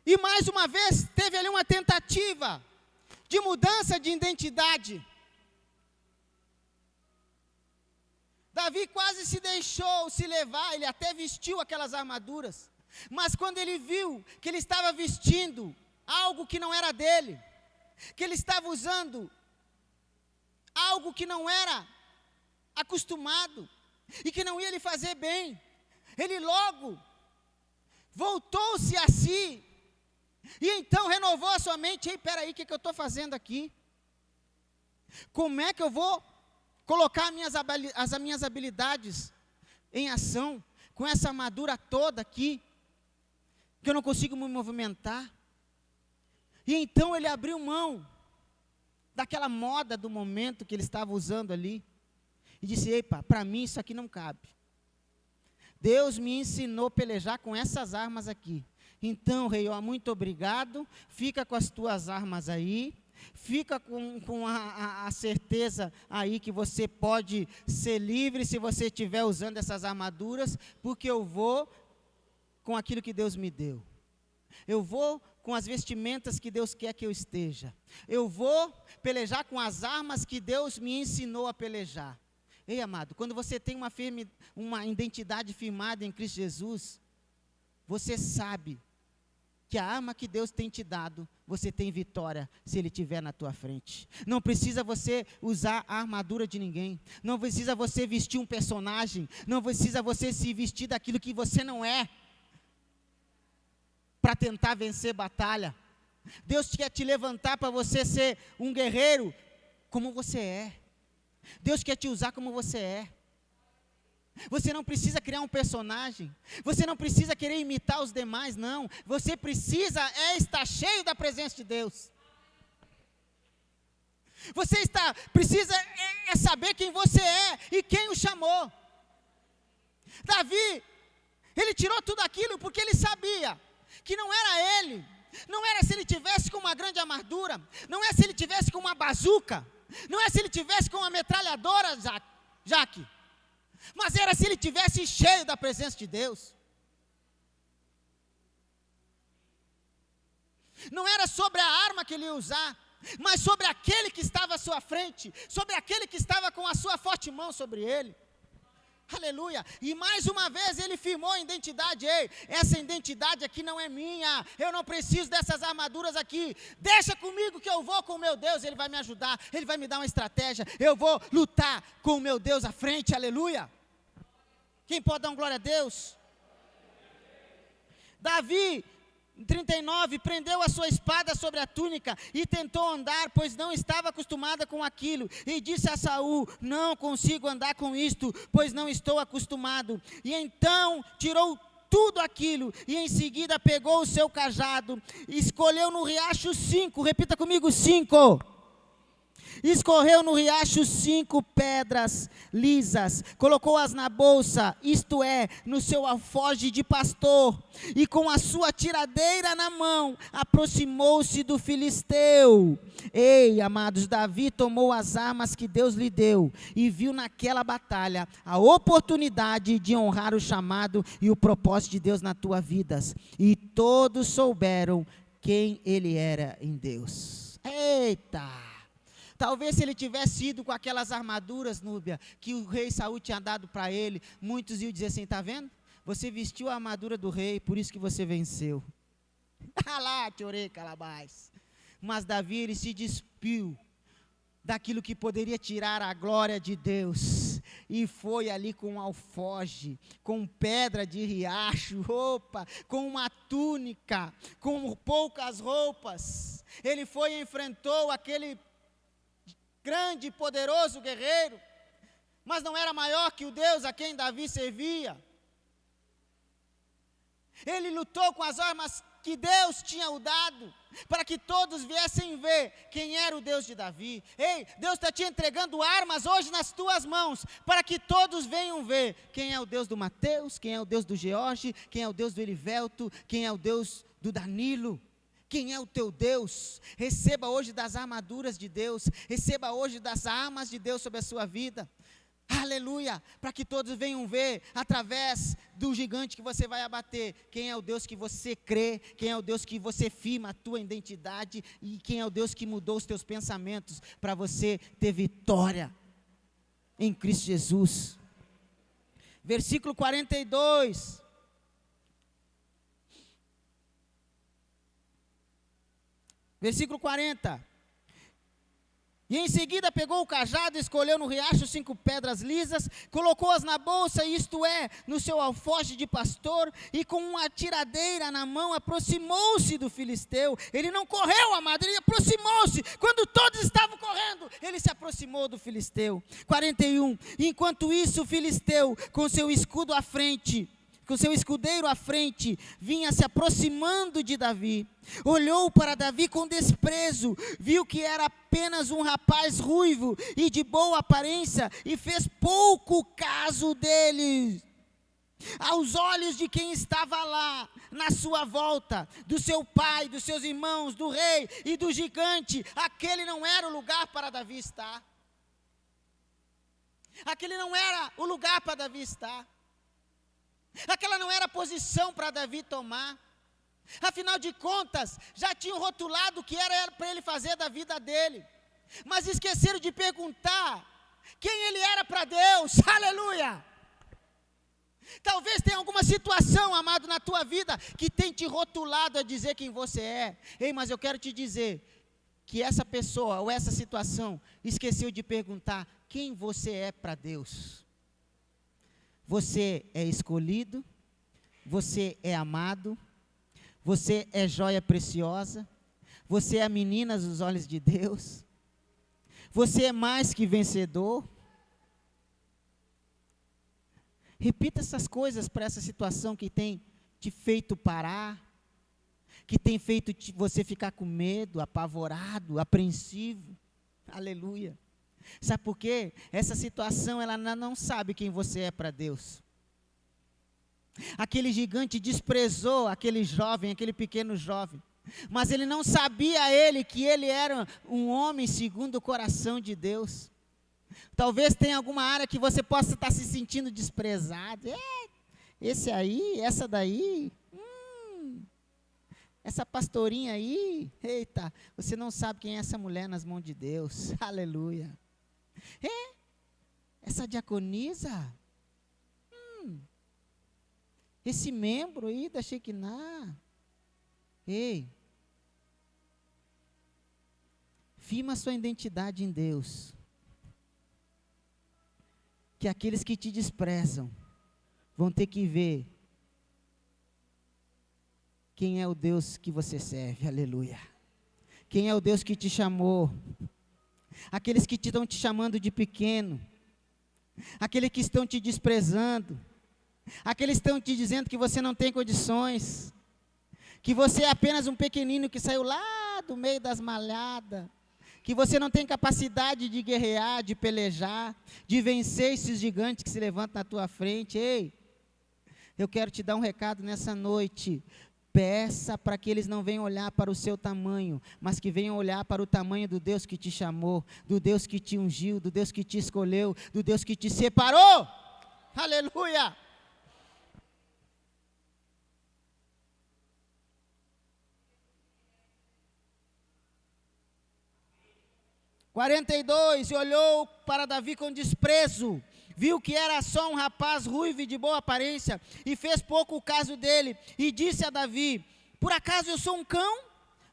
E mais uma vez teve ali uma tentativa de mudança de identidade. Davi quase se deixou se levar, ele até vestiu aquelas armaduras. Mas quando ele viu que ele estava vestindo algo que não era dele, que ele estava usando algo que não era acostumado e que não ia lhe fazer bem, ele logo voltou-se a si e então renovou a sua mente. Ei, peraí, o que eu estou fazendo aqui? Como é que eu vou colocar as minhas habilidades em ação, com essa armadura toda aqui, que eu não consigo me movimentar. E então ele abriu mão daquela moda do momento que ele estava usando ali, e disse: epa, para mim isso aqui não cabe. Deus me ensinou a pelejar com essas armas aqui. Então, rei, ó, muito obrigado, fica com as tuas armas aí, fica com a certeza aí que você pode ser livre se você estiver usando essas armaduras, porque eu vou com aquilo que Deus me deu. Eu vou com as vestimentas que Deus quer que eu esteja. Eu vou pelejar com as armas que Deus me ensinou a pelejar. Ei, amado, quando você tem uma identidade firmada em Cristo Jesus, você sabe que a arma que Deus tem te dado, você tem vitória se Ele estiver na tua frente. Não precisa você usar a armadura de ninguém. Não precisa você vestir um personagem. Não precisa você se vestir daquilo que você não é, para tentar vencer batalha. Deus quer te levantar para você ser um guerreiro como você é. Deus quer te usar como você é. Você não precisa criar um personagem. Você não precisa querer imitar os demais, não. Você precisa estar cheio da presença de Deus. Você precisa saber quem você é e quem o chamou. Davi, ele tirou tudo aquilo porque ele sabia que não era ele. Não era se ele tivesse com uma grande armadura. Não é se ele tivesse com uma bazuca. Não é se ele tivesse com uma metralhadora, Jaque. Mas era se ele tivesse cheio da presença de Deus. Não era sobre a arma que ele ia usar, mas sobre aquele que estava à sua frente, sobre aquele que estava com a sua forte mão sobre ele. Aleluia, e mais uma vez ele firmou a identidade. Ei, essa identidade aqui não é minha, eu não preciso dessas armaduras aqui, deixa comigo que eu vou com o meu Deus, Ele vai me ajudar, Ele vai me dar uma estratégia, eu vou lutar com o meu Deus à frente, aleluia. Quem pode dar um glória a Deus? Davi, 39, prendeu a sua espada sobre a túnica e tentou andar, pois não estava acostumada com aquilo, e disse a Saul: não consigo andar com isto, pois não estou acostumado. E então tirou tudo aquilo, e em seguida pegou o seu cajado, escolheu no riacho 5, repita comigo, 5. Escorreu no riacho 5 pedras lisas, colocou-as na bolsa, isto é, no seu alforje de pastor, e com a sua tiradeira na mão, aproximou-se do filisteu. Ei, amados, Davi tomou as armas que Deus lhe deu, e viu naquela batalha a oportunidade de honrar o chamado e o propósito de Deus na tua vida, e todos souberam quem ele era em Deus. Eita! Talvez se ele tivesse ido com aquelas armaduras, Núbia, que o rei Saul tinha dado para ele, muitos iam dizer assim: está vendo? Você vestiu a armadura do rei, por isso que você venceu. Lá, chorei, calabás. Mas Davi, ele se despiu daquilo que poderia tirar a glória de Deus, e foi ali com um alforje, com pedra de riacho, com uma túnica, com poucas roupas. Ele foi e enfrentou aquele grande e poderoso guerreiro, mas não era maior que o Deus a quem Davi servia. Ele lutou com as armas que Deus tinha o dado, para que todos viessem ver quem era o Deus de Davi. Ei, Deus está te entregando armas hoje nas tuas mãos, para que todos venham ver quem é o Deus do Mateus, quem é o Deus do George, quem é o Deus do Elivelto, quem é o Deus do Danilo. Quem é o teu Deus? Receba hoje das armaduras de Deus, receba hoje das armas de Deus sobre a sua vida. Aleluia, para que todos venham ver, através do gigante que você vai abater, quem é o Deus que você crê, quem é o Deus que você firma a tua identidade, e quem é o Deus que mudou os teus pensamentos, para você ter vitória em Cristo Jesus. Versículo 42. Versículo 40. E em seguida pegou o cajado, escolheu no riacho 5 pedras lisas, colocou-as na bolsa, isto é, no seu alforje de pastor, e com uma tiradeira na mão aproximou-se do filisteu. Ele não correu, amado, ele aproximou-se. Quando todos estavam correndo, ele se aproximou do filisteu. 41. Enquanto isso, o filisteu, com seu escudo à frente, com seu escudeiro à frente, vinha se aproximando de Davi. Olhou para Davi com desprezo, viu que era apenas um rapaz ruivo e de boa aparência, e fez pouco caso dele. Aos olhos de quem estava lá, na sua volta, do seu pai, dos seus irmãos, do rei e do gigante, aquele não era o lugar para Davi estar. Aquele não era o lugar para Davi estar. Aquela não era a posição para Davi tomar. Afinal de contas, já tinham rotulado o que era para ele fazer da vida dele. Mas esqueceram de perguntar quem ele era para Deus. Aleluia! Talvez tenha alguma situação, amado, na tua vida que tem te rotulado a dizer quem você é. Ei, mas eu quero te dizer que essa pessoa ou essa situação esqueceu de perguntar quem você é para Deus. Você é escolhido, você é amado, você é joia preciosa, você é a menina dos olhos de Deus, você é mais que vencedor. Repita essas coisas para essa situação que tem te feito parar, que tem feito você ficar com medo, apavorado, apreensivo. Aleluia. Sabe por quê? Essa situação, ela não sabe quem você é para Deus. Aquele gigante desprezou aquele jovem, aquele pequeno jovem. Mas ele não sabia que ele era um homem segundo o coração de Deus. Talvez tenha alguma área que você possa estar se sentindo desprezado. Esse aí, essa daí, essa pastorinha aí, eita, você não sabe quem é essa mulher nas mãos de Deus. Aleluia. Essa diaconisa, esse membro aí da Shekinah. Ei, firma sua identidade em Deus, que aqueles que te desprezam vão ter que ver quem é o Deus que você serve. Aleluia. Quem é o Deus que te chamou. Aqueles que estão te chamando de pequeno, aqueles que estão te desprezando, aqueles que estão te dizendo que você não tem condições, que você é apenas um pequenino que saiu lá do meio das malhadas, que você não tem capacidade de guerrear, de pelejar, de vencer esses gigantes que se levantam na tua frente. Ei, eu quero te dar um recado nessa noite. Peça para que eles não venham olhar para o seu tamanho, mas que venham olhar para o tamanho do Deus que te chamou, do Deus que te ungiu, do Deus que te escolheu, do Deus que te separou. Aleluia! (42) E olhou para Davi com desprezo, viu que era só um rapaz ruivo e de boa aparência, e fez pouco caso dele, e disse a Davi: por acaso eu sou um cão,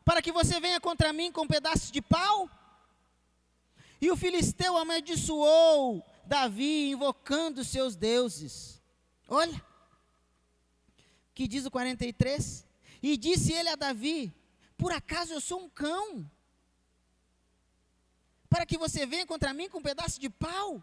para que você venha contra mim com pedaços de pau? E o filisteu amaldiçoou Davi, invocando seus deuses. Olha, que diz o 43, e disse ele a Davi: por acaso eu sou um cão, para que você venha contra mim com um pedaço de pau?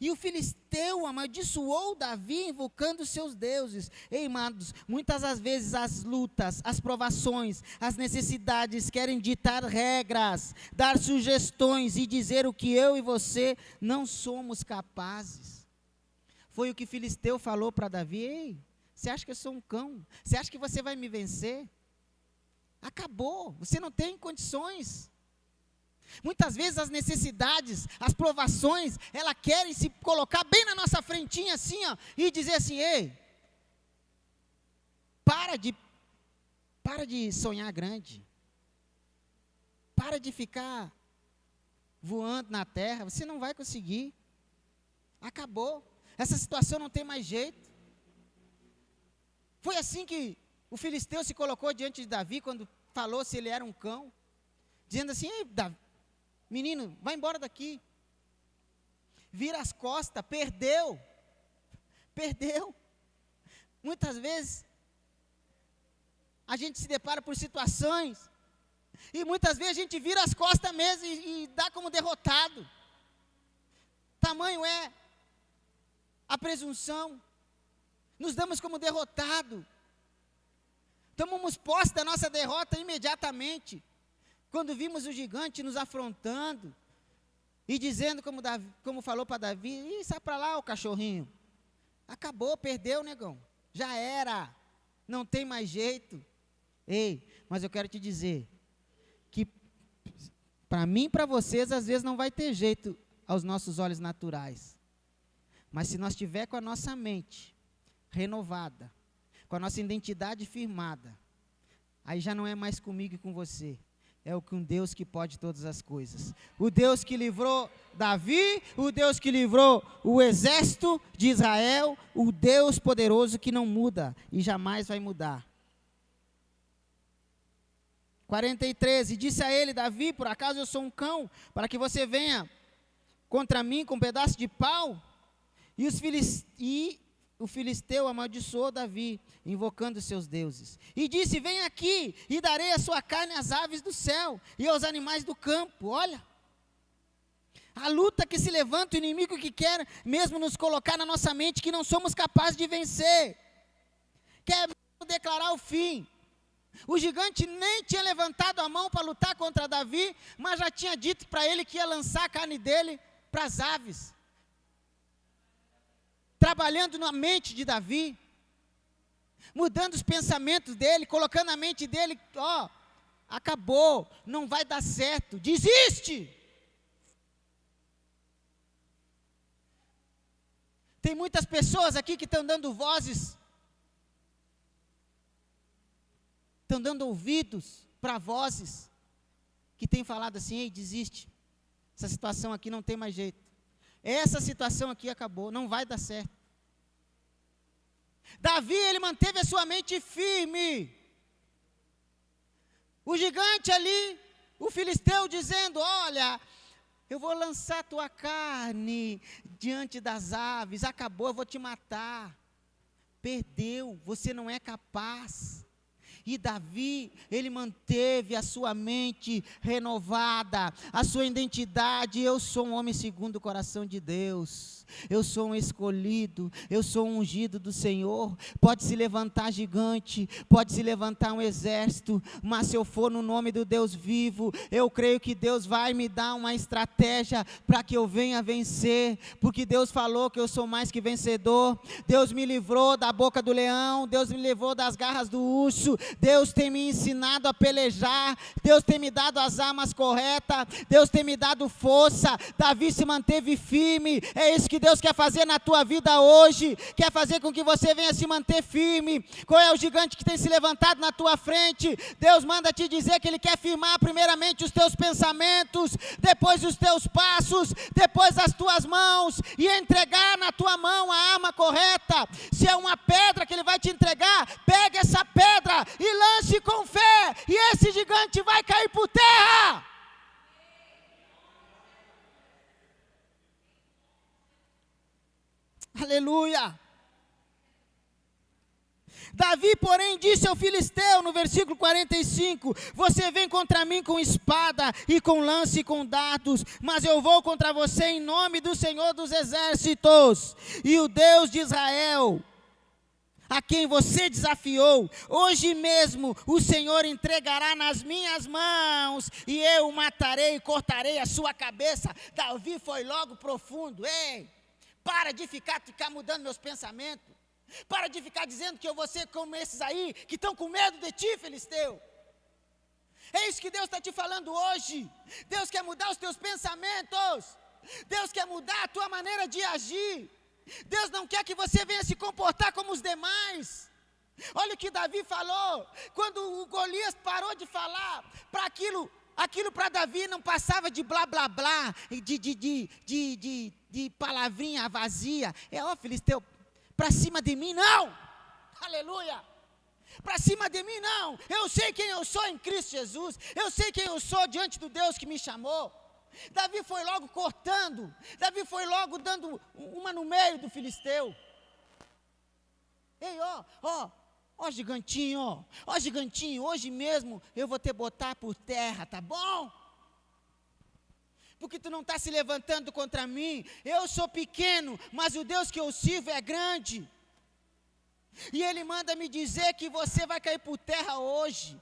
E o filisteu amaldiçoou Davi, invocando seus deuses. Ei, amados, muitas das vezes as lutas, as provações, as necessidades querem ditar regras, dar sugestões e dizer o que eu e você não somos capazes. Foi o que filisteu falou para Davi: ei, você acha que eu sou um cão? Você acha que você vai me vencer? Acabou, você não tem condições. Muitas vezes as necessidades, as provações, elas querem se colocar bem na nossa frentinha assim, ó, e dizer assim: ei, para de sonhar grande, para de ficar voando na terra, você não vai conseguir, acabou, essa situação não tem mais jeito. Foi assim que o filisteu se colocou diante de Davi, quando falou se ele era um cão, dizendo assim: ei, Davi, menino, vai embora daqui. Vira as costas, perdeu. Muitas vezes, a gente se depara por situações, e muitas vezes a gente vira as costas mesmo e dá como derrotado. Tamanho é a presunção, nos damos como derrotado, tomamos posse da nossa derrota imediatamente, quando vimos o gigante nos afrontando, e dizendo como falou para Davi, sai para lá o cachorrinho, acabou, perdeu, negão, já era, não tem mais jeito. Ei, mas eu quero te dizer, que para mim e para vocês, às vezes não vai ter jeito aos nossos olhos naturais, mas se nós tiver com a nossa mente renovada, com a nossa identidade firmada, aí já não é mais comigo e com você, é com Deus que pode todas as coisas. O Deus que livrou Davi, o Deus que livrou o exército de Israel, o Deus poderoso que não muda e jamais vai mudar. 43, e disse a ele, Davi, por acaso eu sou um cão, para que você venha contra mim com um pedaço de pau? E o filisteu amaldiçoou Davi, invocando seus deuses. E disse, vem aqui, e darei a sua carne às aves do céu, e aos animais do campo. Olha, a luta que se levanta, o inimigo que quer mesmo nos colocar na nossa mente, que não somos capazes de vencer. Quer declarar o fim. O gigante nem tinha levantado a mão para lutar contra Davi, mas já tinha dito para ele que ia lançar a carne dele para as aves. Trabalhando na mente de Davi, mudando os pensamentos dele, colocando na mente dele, acabou, não vai dar certo, desiste. Tem muitas pessoas aqui que estão dando vozes, estão dando ouvidos para vozes, que têm falado assim, ei, desiste, essa situação aqui não tem mais jeito. Essa situação aqui acabou, não vai dar certo. Davi, ele manteve a sua mente firme. O gigante ali, o filisteu dizendo, olha, eu vou lançar tua carne diante das aves, acabou, eu vou te matar. Perdeu, você não é capaz. E Davi, ele manteve a sua mente renovada, a sua identidade, eu sou um homem segundo o coração de Deus, eu sou um escolhido, eu sou um ungido do Senhor. Pode se levantar gigante, pode se levantar um exército, mas se eu for no nome do Deus vivo, eu creio que Deus vai me dar uma estratégia para que eu venha vencer, porque Deus falou que eu sou mais que vencedor. Deus me livrou da boca do leão, Deus me livrou das garras do urso, Deus tem me ensinado a pelejar, Deus tem me dado as armas corretas, Deus tem me dado força. Davi se manteve firme, é isso que Deus quer fazer na tua vida hoje, quer fazer com que você venha se manter firme. Qual é o gigante que tem se levantado na tua frente? Deus manda te dizer que Ele quer firmar primeiramente os teus pensamentos, depois os teus passos, depois as tuas mãos, e entregar na tua mão a arma correta. Se é uma pedra que Ele vai te entregar, pega essa pedra e lance com fé, e esse gigante vai cair por terra. Aleluia. Davi, porém, disse ao filisteu, no versículo 45, você vem contra mim com espada, e com lança e com dardos, mas eu vou contra você em nome do Senhor dos exércitos, e o Deus de Israel, a quem você desafiou. Hoje mesmo o Senhor entregará nas minhas mãos, e eu o matarei e cortarei a sua cabeça. Davi foi logo profundo. Ei, para de ficar mudando meus pensamentos. Para de ficar dizendo que eu vou ser como esses aí, que estão com medo de ti, filisteu. É isso que Deus está te falando hoje. Deus quer mudar os teus pensamentos. Deus quer mudar a tua maneira de agir. Deus não quer que você venha se comportar como os demais. Olha o que Davi falou, quando o Golias parou de falar, para aquilo para Davi não passava de blá blá blá, de palavrinha vazia. Filisteu, para cima de mim não, aleluia, para cima de mim não, eu sei quem eu sou em Cristo Jesus, eu sei quem eu sou diante do Deus que me chamou. Davi foi logo cortando, Davi foi logo dando uma no meio do filisteu. Ei, ó gigantinho, hoje mesmo eu vou te botar por terra, tá bom? Porque tu não está se levantando contra mim, eu sou pequeno, mas o Deus que eu sirvo é grande. E Ele manda me dizer que você vai cair por terra hoje.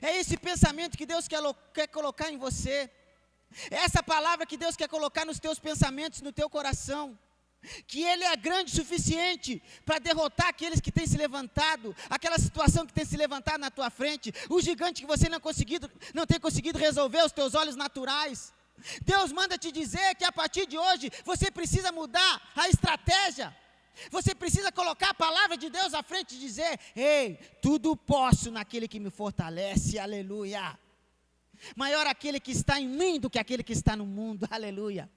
É esse pensamento que Deus quer colocar em você. É essa palavra que Deus quer colocar nos teus pensamentos, no teu coração. Que Ele é grande o suficiente para derrotar aqueles que têm se levantado, aquela situação que tem se levantado na tua frente, o gigante que você não tem conseguido resolver os teus olhos naturais. Deus manda te dizer que a partir de hoje você precisa mudar a estratégia. Você precisa colocar a palavra de Deus à frente e dizer: ei, tudo posso naquele que me fortalece, aleluia. Maior aquele que está em mim do que aquele que está no mundo, aleluia.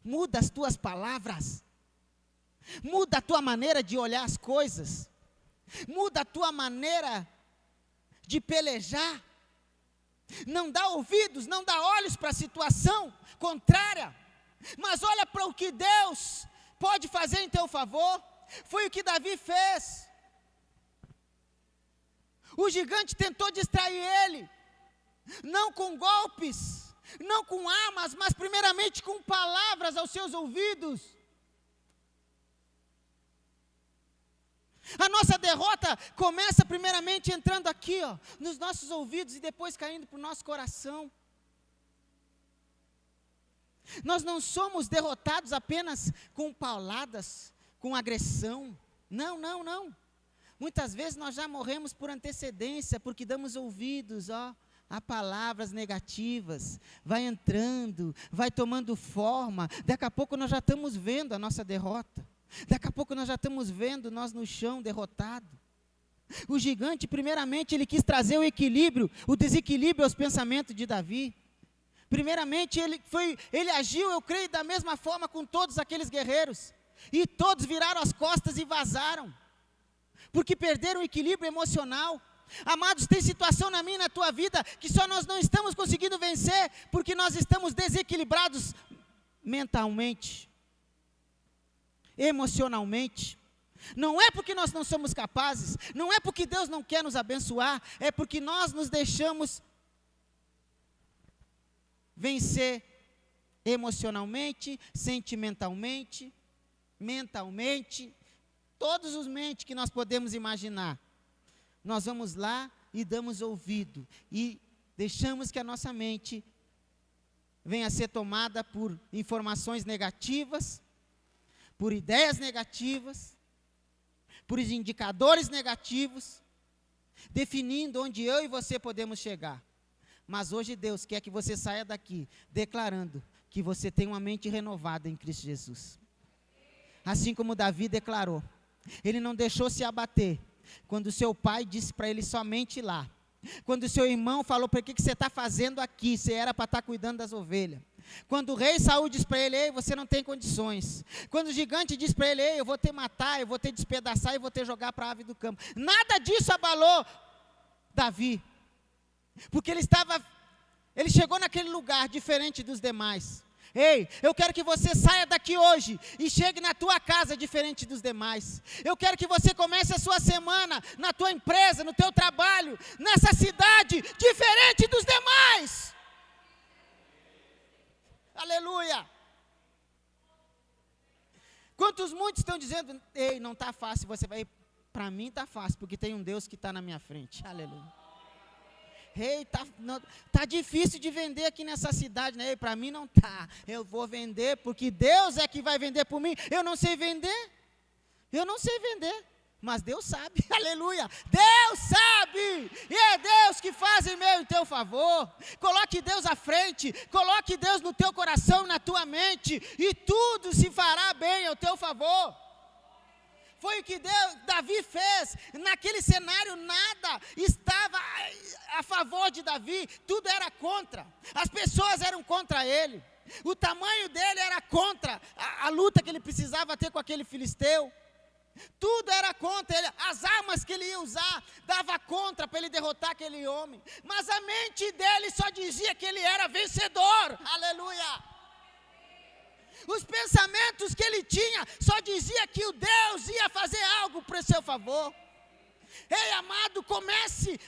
Muda as tuas palavras, muda a tua maneira de olhar as coisas, muda a tua maneira de pelejar. Não dá ouvidos, não dá olhos para a situação contrária, mas olha para o que Deus pode fazer em teu favor. Foi o que Davi fez. O gigante tentou distrair ele, não com golpes, não com armas, mas primeiramente com palavras aos seus ouvidos. A nossa derrota começa primeiramente entrando aqui, nos nossos ouvidos e depois caindo para o nosso coração. Nós não somos derrotados apenas com pauladas, com agressão. Não. Muitas vezes nós já morremos por antecedência, porque damos ouvidos, a palavras negativas. Vai entrando, vai tomando forma. Daqui a pouco nós já estamos vendo a nossa derrota. Daqui a pouco nós já estamos vendo nós no chão derrotado. O gigante, primeiramente, ele quis trazer o equilíbrio, o desequilíbrio aos pensamentos de Davi. Primeiramente, ele agiu, eu creio, da mesma forma com todos aqueles guerreiros. E todos viraram as costas e vazaram, porque perderam o equilíbrio emocional. Amados, tem situação na minha e na tua vida que só nós não estamos conseguindo vencer, porque nós estamos desequilibrados mentalmente, emocionalmente. Não é porque nós não somos capazes, não é porque Deus não quer nos abençoar, é porque nós nos deixamos vencer emocionalmente, sentimentalmente, mentalmente, todos os mentes que nós podemos imaginar. Nós vamos lá e damos ouvido e deixamos que a nossa mente venha a ser tomada por informações negativas, por ideias negativas, por indicadores negativos, definindo onde eu e você podemos chegar. Mas hoje Deus quer que você saia daqui declarando que você tem uma mente renovada em Cristo Jesus. Assim como Davi declarou, ele não deixou se abater quando seu pai disse para ele somente ir lá. Quando seu irmão falou: para que você está fazendo aqui? Você era para estar cuidando das ovelhas. Quando o rei Saul disse para ele: ei, você não tem condições. Quando o gigante disse para ele: ei, eu vou te matar, eu vou te despedaçar e vou te jogar para a ave do campo. Nada disso abalou Davi. Porque ele chegou naquele lugar diferente dos demais. Ei, eu quero que você saia daqui hoje e chegue na tua casa diferente dos demais. Eu quero que você comece a sua semana na tua empresa, no teu trabalho, nessa cidade, diferente dos demais. Aleluia. Quantos muitos estão dizendo: ei, não está fácil, você vai. Para mim está fácil, porque tem um Deus que está na minha frente. Aleluia. Ei, tá difícil de vender aqui nessa cidade, né? Para mim não tá. Eu vou vender porque Deus é que vai vender por mim. Eu não sei vender, mas Deus sabe. Aleluia. Deus sabe, e é Deus que faz em meu e teu favor. Coloque Deus à frente, coloque Deus no teu coração, na tua mente, e tudo se fará bem ao teu favor. Foi o que Davi fez. Naquele cenário nada estava a favor de Davi, tudo era contra. As pessoas eram contra ele. O tamanho dele era contra a luta que ele precisava ter com aquele filisteu. Tudo era contra ele, as armas que ele ia usar, dava contra para ele derrotar aquele homem. Mas a mente dele só dizia que ele era vencedor, aleluia. Os pensamentos que ele tinha, só dizia que o Deus ia fazer algo para o seu favor. Ei, amado, comece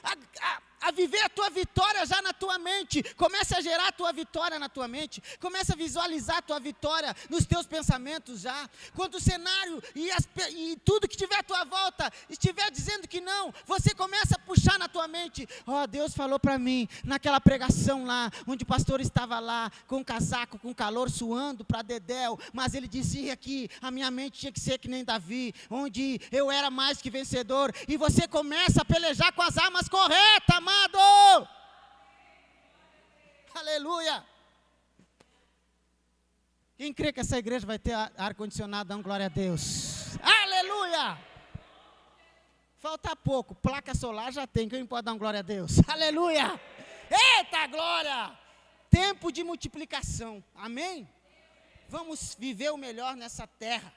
a viver a tua vitória já na tua mente. Comece a gerar a tua vitória na tua mente. Comece a visualizar a tua vitória nos teus pensamentos já. Quando o cenário e tudo que estiver à tua volta estiver dizendo que não, você começa a puxar na tua mente. Deus falou para mim, naquela pregação lá, onde o pastor estava lá, com o casaco, com calor, suando para dedéu. Mas ele dizia que a minha mente tinha que ser que nem Davi, onde eu era mais que vencedor. E você começa a pelejar com as armas corretas, amado. Aleluia. Quem crê que essa igreja vai ter ar-condicionado, dá um glória a Deus. Aleluia. Falta pouco, placa solar já tem, quem pode dar um glória a Deus? Aleluia. Eita glória. Tempo de multiplicação, amém? Vamos viver o melhor nessa terra.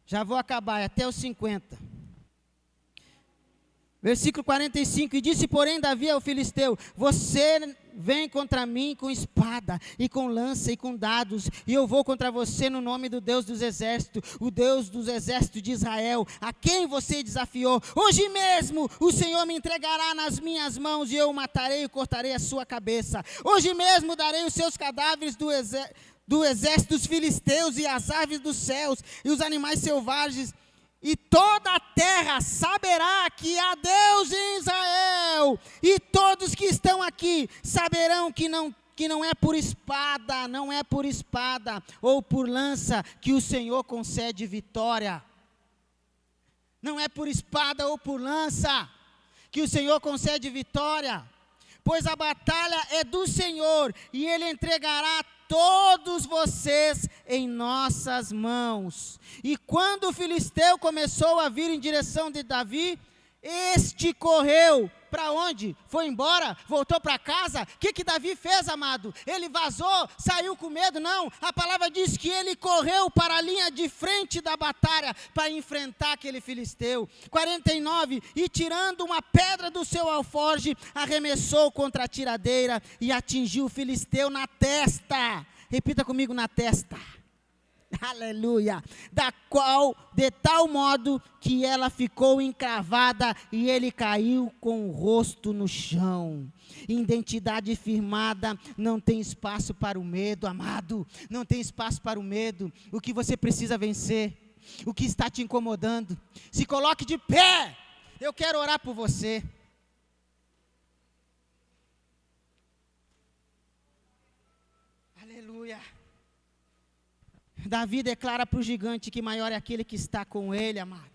Já vou acabar, até os 50. Versículo 45, e disse, porém, Davi ao filisteu, você vem contra mim com espada, e com lança, e com dados, e eu vou contra você no nome do Deus dos exércitos, o Deus dos exércitos de Israel, a quem você desafiou. Hoje mesmo o Senhor me entregará nas minhas mãos, e eu o matarei e cortarei a sua cabeça. Hoje mesmo darei os seus cadáveres do exército dos filisteus, e as aves dos céus, e os animais selvagens, e toda a terra saberá que há Deus em Israel, e todos que estão aqui saberão que não é por espada, não é por espada ou por lança que o Senhor concede vitória. Não é por espada ou por lança que o Senhor concede vitória, pois a batalha é do Senhor, e Ele entregará todos vocês em nossas mãos. E quando o filisteu começou a vir em direção de Davi, este correu. Para onde? Foi embora? Voltou para casa? O que Davi fez, amado? Ele vazou? Saiu com medo? Não, a palavra diz que ele correu para a linha de frente da batalha, para enfrentar aquele filisteu. 49, e tirando uma pedra do seu alforje, arremessou contra a tiradeira, e atingiu o filisteu na testa. Repita comigo, na testa. Aleluia, de tal modo que ela ficou encravada e ele caiu com o rosto no chão. Identidade firmada, não tem espaço para o medo, amado, não tem espaço para o medo. O que você precisa vencer, o que está te incomodando, se coloque de pé, eu quero orar por você. Aleluia. Davi declara para o gigante que maior é aquele que está com ele, amado.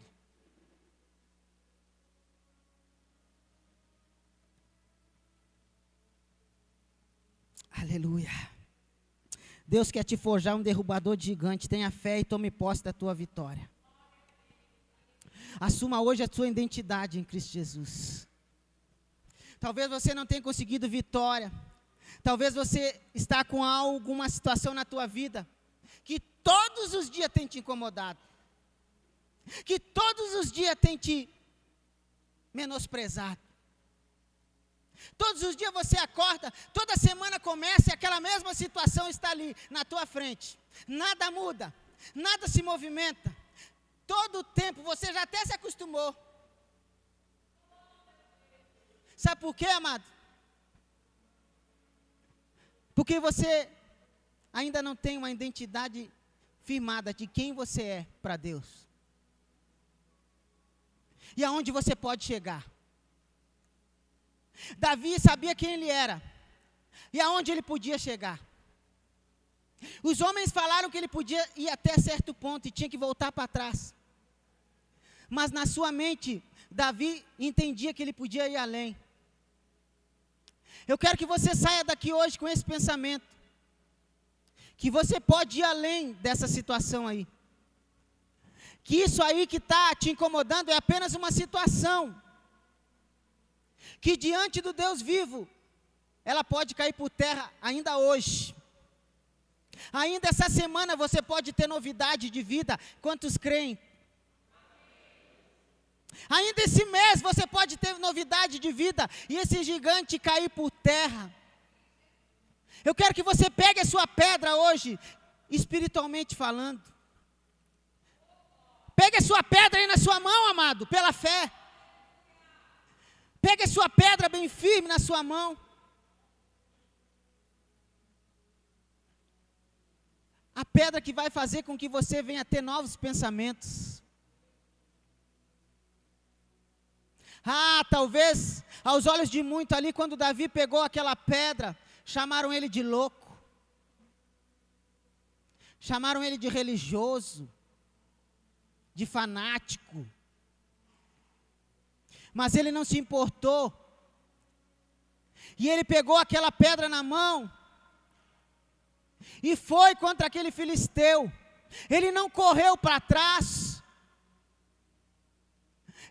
Aleluia. Deus quer te forjar um derrubador de gigante. Tenha fé e tome posse da tua vitória. Assuma hoje a sua identidade em Cristo Jesus. Talvez você não tenha conseguido vitória. Talvez você está com alguma situação na tua vida que todos os dias tem te incomodado, que todos os dias tem te menosprezado. Todos os dias você acorda, toda semana começa e aquela mesma situação está ali na tua frente. Nada muda, nada se movimenta. Todo o tempo você já até se acostumou. Sabe por quê, amado? Porque você ainda não tem uma identidade firmada de quem você é para Deus. E aonde você pode chegar. Davi sabia quem ele era. E aonde ele podia chegar. Os homens falaram que ele podia ir até certo ponto e tinha que voltar para trás. Mas na sua mente, Davi entendia que ele podia ir além. Eu quero que você saia daqui hoje com esse pensamento. Que você pode ir além dessa situação aí. Que isso aí que está te incomodando é apenas uma situação. Que diante do Deus vivo, ela pode cair por terra ainda hoje. Ainda essa semana você pode ter novidade de vida. Quantos creem? Ainda esse mês você pode ter novidade de vida e esse gigante cair por terra. Eu quero que você pegue a sua pedra hoje, espiritualmente falando. Pegue a sua pedra aí na sua mão, amado, pela fé. Pegue a sua pedra bem firme na sua mão. A pedra que vai fazer com que você venha ter novos pensamentos. Talvez, aos olhos de muito ali, quando Davi pegou aquela pedra, chamaram ele de louco. Chamaram ele de religioso, de fanático. Mas ele não se importou. E ele pegou aquela pedra na mão e foi contra aquele filisteu. Ele não correu para trás.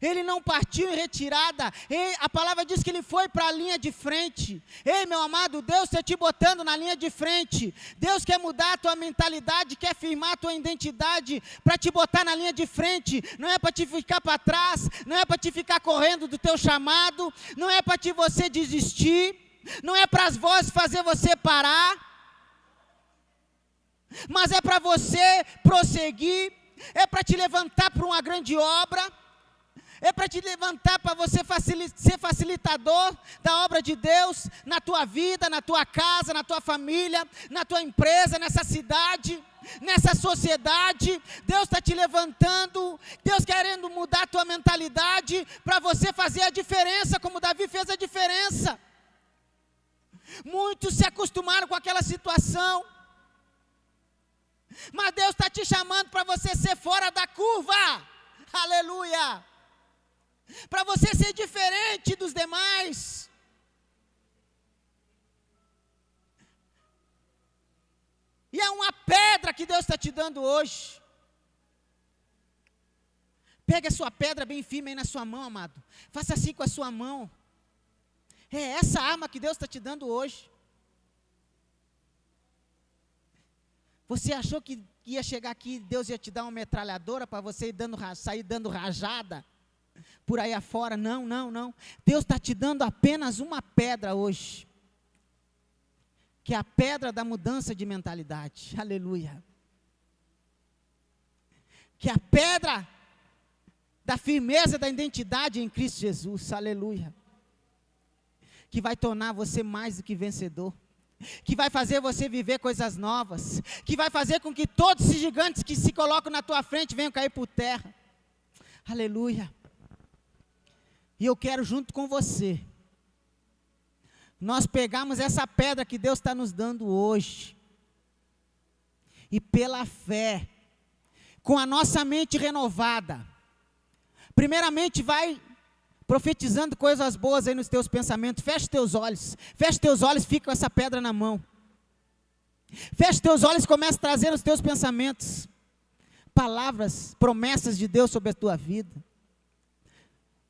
Ele não partiu em retirada. A palavra diz que ele foi para a linha de frente. Ei, meu amado, Deus está te botando na linha de frente. Deus quer mudar a tua mentalidade, quer firmar a tua identidade, para te botar na linha de frente. Não é para te ficar para trás, não é para te ficar correndo do teu chamado, não é para te você desistir, não é para as vozes fazer você parar, mas é para você prosseguir, é para te levantar para uma grande obra, é para te levantar para você ser facilitador da obra de Deus, na tua vida, na tua casa, na tua família, na tua empresa, nessa cidade, nessa sociedade. Deus está te levantando, Deus querendo mudar a tua mentalidade, para você fazer a diferença, como Davi fez a diferença. Muitos se acostumaram com aquela situação, mas Deus está te chamando para você ser fora da curva, aleluia, para você ser diferente dos demais. E é uma pedra que Deus está te dando hoje. Pega a sua pedra bem firme aí na sua mão, amado. Faça assim com a sua mão. É essa arma que Deus está te dando hoje. Você achou que ia chegar aqui, Deus ia te dar uma metralhadora para você sair dando rajada por aí afora? Não, não, não. Deus está te dando apenas uma pedra hoje, que é a pedra da mudança de mentalidade. Aleluia. Que é a pedra da firmeza da identidade em Cristo Jesus. Aleluia. Que vai tornar você mais do que vencedor, que vai fazer você viver coisas novas, que vai fazer com que todos esses gigantes que se colocam na tua frente venham cair por terra. Aleluia. E eu quero, junto com você, nós pegamos essa pedra que Deus está nos dando hoje, e pela fé, com a nossa mente renovada, primeiramente vai profetizando coisas boas aí nos teus pensamentos. Feche teus olhos, fica com essa pedra na mão. Feche teus olhos e comece a trazer os teus pensamentos, palavras, promessas de Deus sobre a tua vida.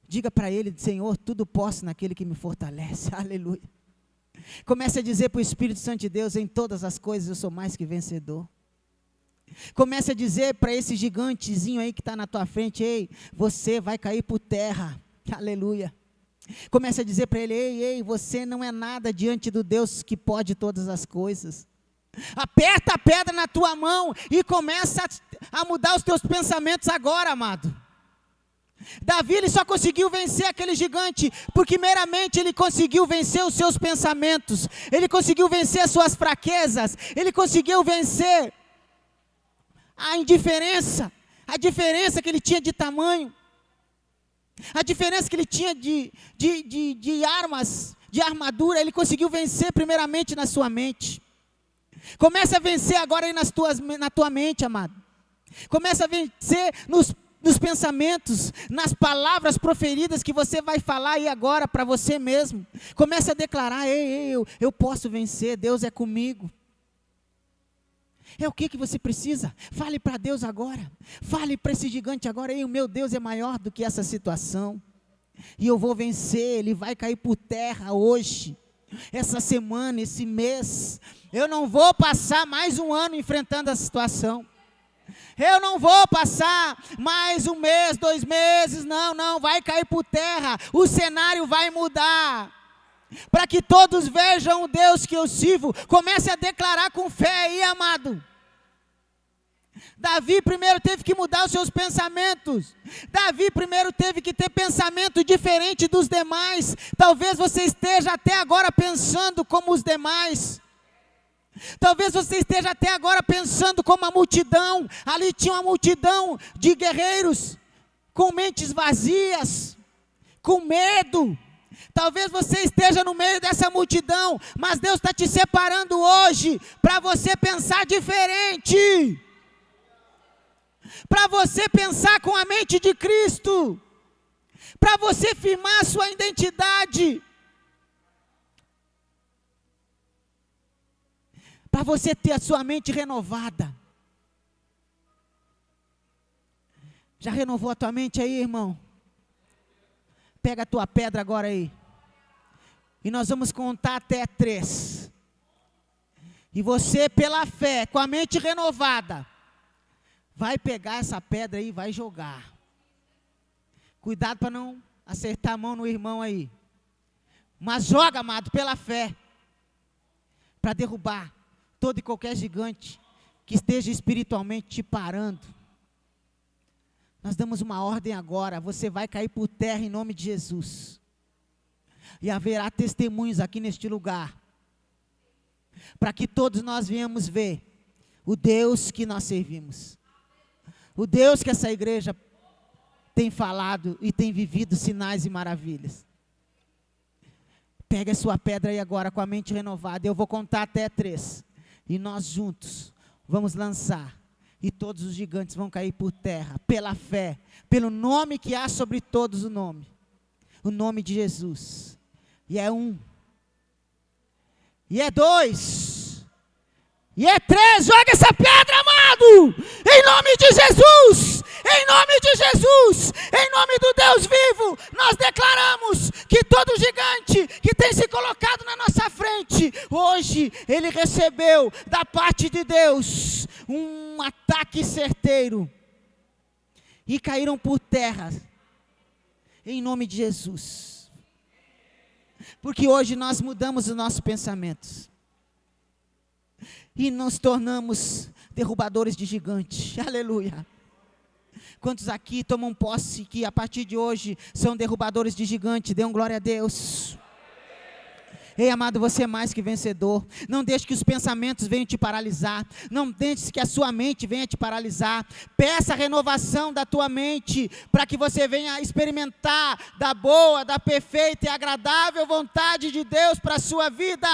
Diga para Ele: Senhor, tudo posso naquele que me fortalece. Aleluia. Comece a dizer para o Espírito Santo de Deus: em todas as coisas eu sou mais que vencedor. Comece a dizer para esse gigantezinho aí que está na tua frente: ei, você vai cair por terra. Aleluia. Comece a dizer para ele: ei, você não é nada diante do Deus que pode todas as coisas. Aperta a pedra na tua mão e começa a mudar os teus pensamentos agora, amado. Davi, ele só conseguiu vencer aquele gigante porque meramente ele conseguiu vencer os seus pensamentos, ele conseguiu vencer as suas fraquezas, ele conseguiu vencer a indiferença, a diferença que ele tinha de tamanho, a diferença que ele tinha de armas, de armadura. Ele conseguiu vencer primeiramente na sua mente. Começa a vencer agora aí na tua mente, amado. Começa a vencer nos pensamentos, nas palavras proferidas que você vai falar aí agora para você mesmo. Começa a declarar: eu posso vencer, Deus é comigo. É o que você precisa? Fale para Deus agora. Fale para esse gigante agora: o meu Deus é maior do que essa situação. E eu vou vencer, ele vai cair por terra hoje. essa semana, esse mês. Eu não vou passar mais um ano enfrentando a situação. Eu não vou passar mais um mês, 2 meses, não, vai cair por terra. O cenário vai mudar. Para que todos vejam o Deus que eu sirvo. Comece a declarar com fé aí, amado. Davi primeiro teve que mudar os seus pensamentos. Davi primeiro teve que ter pensamento diferente dos demais. Talvez você esteja até agora pensando como os demais. Talvez você esteja até agora pensando como a multidão. Ali tinha uma multidão de guerreiros com mentes vazias, com medo. Talvez você esteja no meio dessa multidão, mas Deus está te separando hoje para você pensar diferente. Para você pensar com a mente de Cristo. Para você firmar a sua identidade. Para você ter a sua mente renovada. Já renovou a tua mente aí, irmão? Pega a tua pedra agora aí. E nós vamos contar até 3. E você, pela fé, com a mente renovada, vai pegar essa pedra aí e vai jogar. Cuidado para não acertar a mão no irmão aí. Mas joga, amado, pela fé. Para derrubar todo e qualquer gigante que esteja espiritualmente te parando. Nós damos uma ordem agora. Você vai cair por terra em nome de Jesus. E haverá testemunhos aqui neste lugar. Para que todos nós venhamos ver o Deus que nós servimos. O Deus que essa igreja tem falado e tem vivido sinais e maravilhas. Pega a sua pedra aí agora com a mente renovada. Eu vou contar até 3. E nós juntos vamos lançar. E todos os gigantes vão cair por terra. Pela fé. Pelo nome que há sobre todos o nome. O nome de Jesus. E é 1. E é 2. E é 3. Joga essa pedra, amado. Em nome de Jesus. Em nome de Jesus. Em nome do Deus vivo. Nós declaramos que todo gigante que tem se colocado na nossa frente, hoje ele recebeu da parte de Deus um ataque certeiro. E caíram por terra. Em nome de Jesus. Porque hoje nós mudamos os nossos pensamentos. E nos tornamos derrubadores de gigantes. Aleluia. Quantos aqui tomam posse que a partir de hoje são derrubadores de gigantes? Dêem glória a Deus. Ei, amado, você é mais que vencedor. Não deixe que os pensamentos venham te paralisar. Não deixe que a sua mente venha te paralisar. Peça a renovação da tua mente, para que você venha experimentar da boa, da perfeita e agradável vontade de Deus para a sua vida.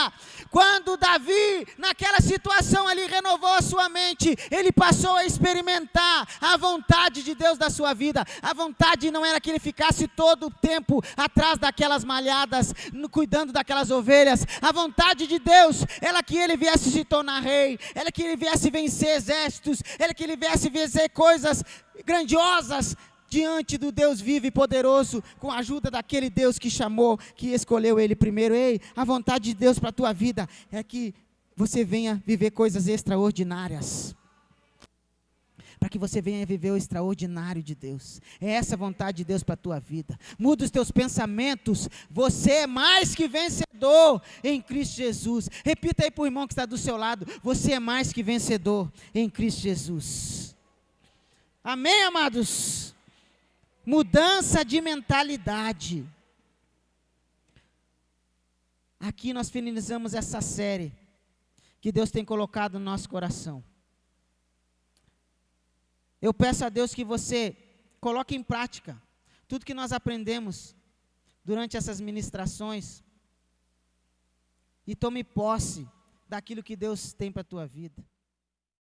Quando Davi, naquela situação ali, renovou a sua mente, ele passou a experimentar a vontade de Deus da sua vida. A vontade não era que ele ficasse todo o tempo atrás daquelas malhadas, cuidando daquelas ovelhas. A vontade de Deus era que ele viesse se tornar rei, era que ele viesse vencer exércitos, era que ele viesse vencer coisas grandiosas diante do Deus vivo e poderoso, com a ajuda daquele Deus que chamou, que escolheu ele primeiro. Ei, a vontade de Deus para a tua vida é que você venha viver coisas extraordinárias. Para que você venha viver o extraordinário de Deus. É essa a vontade de Deus para a tua vida. Muda os teus pensamentos. Você é mais que vencedor em Cristo Jesus. Repita aí para o irmão que está do seu lado. Você é mais que vencedor em Cristo Jesus. Amém, amados? Mudança de mentalidade. Aqui nós finalizamos essa série que Deus tem colocado no nosso coração. Eu peço a Deus que você coloque em prática tudo que nós aprendemos durante essas ministrações e tome posse daquilo que Deus tem para a tua vida.